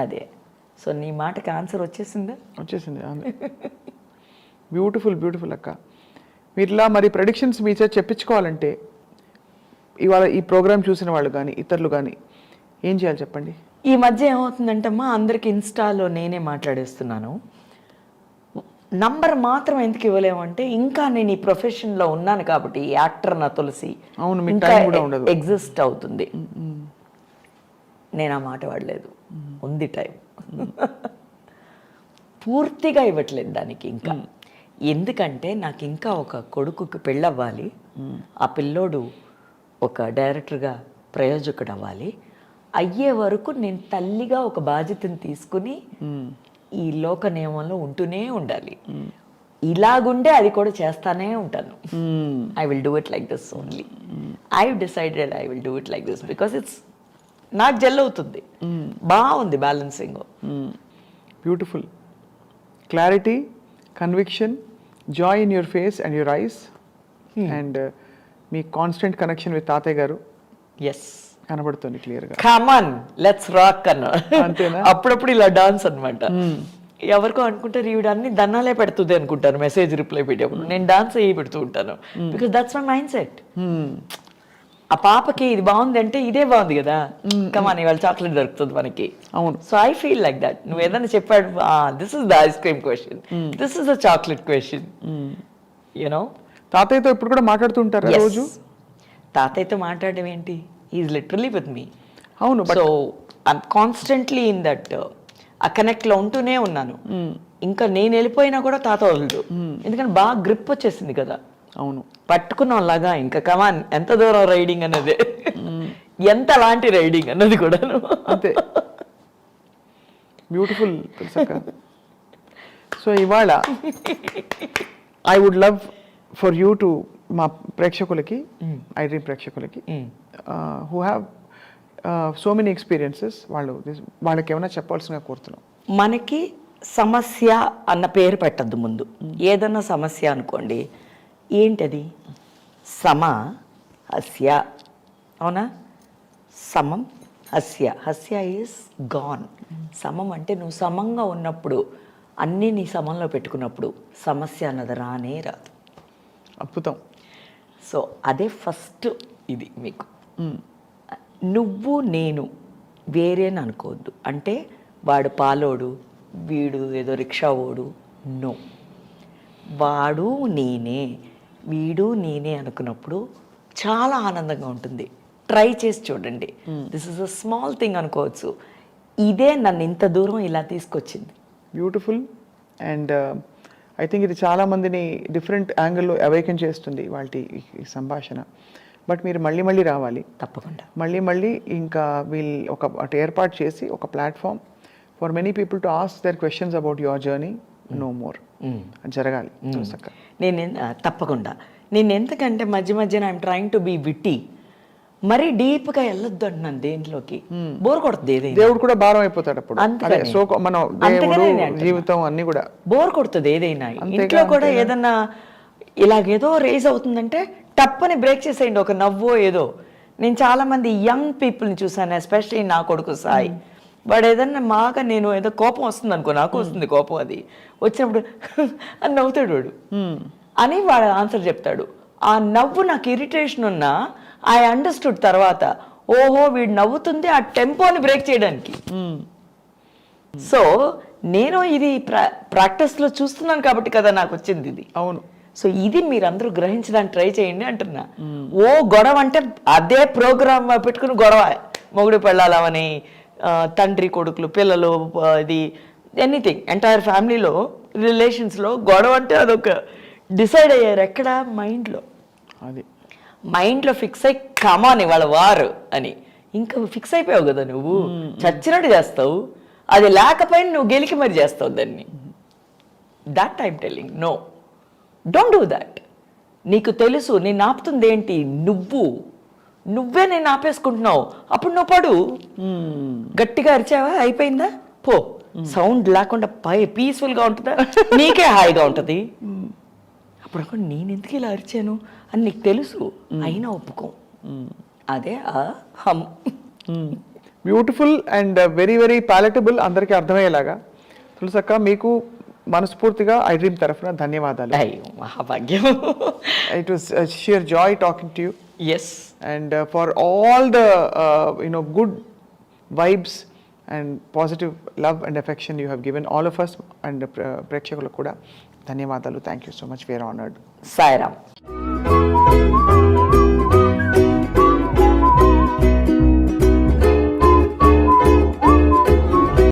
అదే. సో నీ మాటకి ఆన్సర్ వచ్చేసిందా? వచ్చేసింది. బ్యూటిఫుల్ అక్క. మీరు ఇలా మరి ప్రెడిక్షన్స్ మీ చేత చెప్పించుకోవాలంటే ఇవాళ ఈ ప్రోగ్రామ్ చూసిన వాళ్ళు కానీ ఇతరులు కానీ ఏం చేయాలి చెప్పండి? ఈ మధ్య ఏమవుతుందంటే అమ్మా, అందరికి ఇన్స్టాలో నేనే మాట్లాడేస్తున్నాను. నంబర్ మాత్రం ఎందుకు ఇవ్వలేమంటే, ఇంకా నేను ఈ ప్రొఫెషన్లో ఉన్నాను కాబట్టి, యాక్టర్ నా తులసి ఇంకా ఎగ్జిస్ట్ అవుతుంది. నేను ఆ మాట వాడలేదు, ఉంది టైం. పూర్తిగా ఇవ్వట్లేదు దానికి ఇంకా. ఎందుకంటే నాకు ఇంకా ఒక కొడుకుకి పెళ్ళవ్వాలి, ఆ పిల్లోడు ఒక డైరెక్టర్గా ప్రయోజకుడు అవ్వాలి. అయ్యే వరకు నేను తల్లిగా ఒక బాధ్యతను తీసుకుని ఈ లోక నియమంలో ఉంటూనే ఉండాలి. ఇలాగుండే అది కూడా చేస్తానే ఉంటాను. I will do it like this only. I decided I will do it like this because it's నాకు జెల్ అవుతుంది. బాగుంది balancing. Beautiful. Clarity, conviction, Joy in your face and your eyes, and me constant connection with తాతయ్య గారు yes కనబడుతుంది క్లియర్గా. Come on let's rock అన్న. అంతేనా? అప్పుడప్పుడు ఇలా డాన్స్ అనమాట. ఎవరికో అనుకుంటారు ఈవిడ అన్ని దన్నాలే పెడుతుంది అనుకుంటారు మెసేజ్ రిప్లై పెట్టేప్పుడు. నేను డాన్స్ అయ్యి పెడుతూ ఉంటాను because that's my mind set. ఆ పాపకి ఇది బాగుంది అంటే ఇదే బాగుంది కదా, కమాన్ ఇవాళ చాక్లెట్ దొరుకుతుంది మనకి. అవును. So I feel like that. నువ్వు ఏదైనా చెప్పాడు this is the ice cream question, this is the chocolate question, you know. తాతయ్యతో ఇప్పుడు కూడా మాట్లాడుతుంటారు రోజు? తాతయ్యతో మాట్లాడడం ఏంటి, ఈజ్ లిటరలీ విత్ మీ. అవును. So I'm constantly in that ఆ కనెక్ట్ లో ఉంటూనే ఉన్నాను. ఇంకా నేను వెళ్ళిపోయినా కూడా తాత వదలడు, ఎందుకంటే బాగా గ్రిప్ వచ్చేసింది కదా. అవును. పట్టుకున్నాం లాగా ఇంకా కమాన్ ఎంత దూరం రైడింగ్ అన్నది, ఎంత లాంటి రైడింగ్ అన్నది కూడా అంతే. బ్యూటిఫుల్ తెలుసక్క. సో ఇవాళ I would love for you to, మా ప్రేక్షకులకి, ఐ డ్రీమ్ ప్రేక్షకులకి who have so many experiences, వాళ్ళకి ఏమైనా చెప్పాల్సిందిగా కోరుతున్నాం. మనకి సమస్య అన్న పేరు పెట్టద్దు ముందు. ఏదన్నా సమస్య అనుకోండి, ఏంటది? సమ హస్య, అవునా? సమం హస్య, హస్య ఈజ్ గాన్. సమం అంటే నువ్వు సమంగా ఉన్నప్పుడు, అన్నీ నీ సమంలో పెట్టుకున్నప్పుడు సమస్య అన్నది రానే రాదు. అద్భుతం. సో అదే ఫస్ట్ ఇది మీకు. నువ్వు నేను వేరేని అనుకోవద్దు. అంటే వాడు పాలోడు, వీడు ఏదో రిక్షా ఓడు, నో. వాడు నేనే, వీడు నేనే అనుకున్నప్పుడు చాలా ఆనందంగా ఉంటుంది. ట్రై చేసి చూడండి. This is a small thing అనుకోవచ్చు, ఇదే నన్ను ఇంత దూరం ఇలా తీసుకొచ్చింది. బ్యూటిఫుల్. అండ్ ఐ థింక్ ఇది చాలా మందిని డిఫరెంట్ యాంగిల్లో అవేకన్ చేస్తుంది వాళ్ళ ఈ సంభాషణ. బట్ మీరు మళ్ళీ మళ్ళీ రావాలి తప్పకుండా. మళ్ళీ ఇంకా వీళ్ళు ఒకటి ఏర్పాటు చేసి ఒక platform for many people to ask their questions about your journey, no more జరగాలి. నేను తప్పకుండా. నేను ఎందుకంటే మధ్యన I'm trying to be witty, మరీ డీప్గా వెళ్ళొద్దు అంటున్నాను దేంట్లోకి. బోర్ కొడుతుంది ఏదైనా. దేవుడు కూడా భారం అయిపోతాడు అప్పుడు. సో మనం దేవుడు, జీవితం అన్ని కూడా బోర్ కొడుతుంది ఏదైనా. ఇంట్లో కూడా ఏదన్నా ఇలాగేదో రేజ్ అవుతుందంటే టప్పని బ్రేక్ చేసేయండి, ఒక నవ్వో ఏదో. నేను చాలా మంది యంగ్ పీపుల్ని చూసాను, ఎస్పెషల్లీ నా కొడుకు సాయి. వాడు ఏదన్నా మాగా, నేను ఏదో కోపం వస్తుంది అనుకో, నాకు వస్తుంది కోపం, అది వచ్చినప్పుడు అని నవ్వుతాడు వాడు అని వాడు ఆన్సర్ చెప్తాడు. ఆ నవ్వు నాకు ఇరిటేషన్ ఉన్నా ఐ అండర్స్టూడ్ తర్వాత, ఓహో వీడు నవ్వుతుంది ఆ టెంపోని బ్రేక్ చేయడానికి. సో నేను ఇది ప్రాక్టీస్లో చూస్తున్నాను కాబట్టి కదా నాకు వచ్చింది ఇది. అవును. సో ఇది మీరందరూ గ్రహించడానికి ట్రై చేయండి అంటున్నా. ఓ గొడవ అంటే అదే ప్రోగ్రామ్ పెట్టుకుని గొడవ, మొగుడు పెళ్ళాలని, తండ్రి కొడుకులు, పిల్లలు, ఇది ఎనీథింగ్ ఎంటైర్ ఫ్యామిలీలో రిలేషన్స్లో గొడవ అంటే అదొక డిసైడ్ అయ్యారు ఎక్కడ, మైండ్లో. అది మైండ్లో ఫిక్స్ అయ్యి కమాన్ ఇవాళ వారు అని ఇంకా ఫిక్స్ అయిపోయావు కదా నువ్వు, చచ్చినట్టు చేస్తావు. అది లేకపోయినా నువ్వు గెలికి మరి చేస్తావు దాన్ని. That I'm telling, no, don't do that. నీకు తెలుసు నేను ఆపుతుంది ఏంటి, నువ్వే నేను ఆపేసుకుంటున్నావు. అప్పుడు నువ్వు పడు, గట్టిగా అరిచావా అయిపోయిందా, పో. సౌండ్ లేకుండా పీస్ఫుల్గా ఉంటుందా, నీకే హాయిగా ఉంటుంది. అప్పుడు నేను ఎందుకు ఇలా అరిచాను అని నీకు తెలుసు, అయినా ఒప్పుకో. అదే హమ్. బ్యూటిఫుల్ అండ్ వెరీ వెరీ పాలటబుల్, అందరికీ అర్థమయ్యేలాగా. తులసక్క, మీకు మనస్ఫూర్తిగా ఐ డ్రీమ్ తరఫున ధన్యవాదాలు. అయ్యో మహాభాగ్యం. It was sheer joy talking to you. Yes. And for all the good vibes and positive love and affection you have given all of us అండ్ ప్రేక్షకులకు కూడా ధన్యవాదాలు. Thank you so much. We're honoured. Sairam.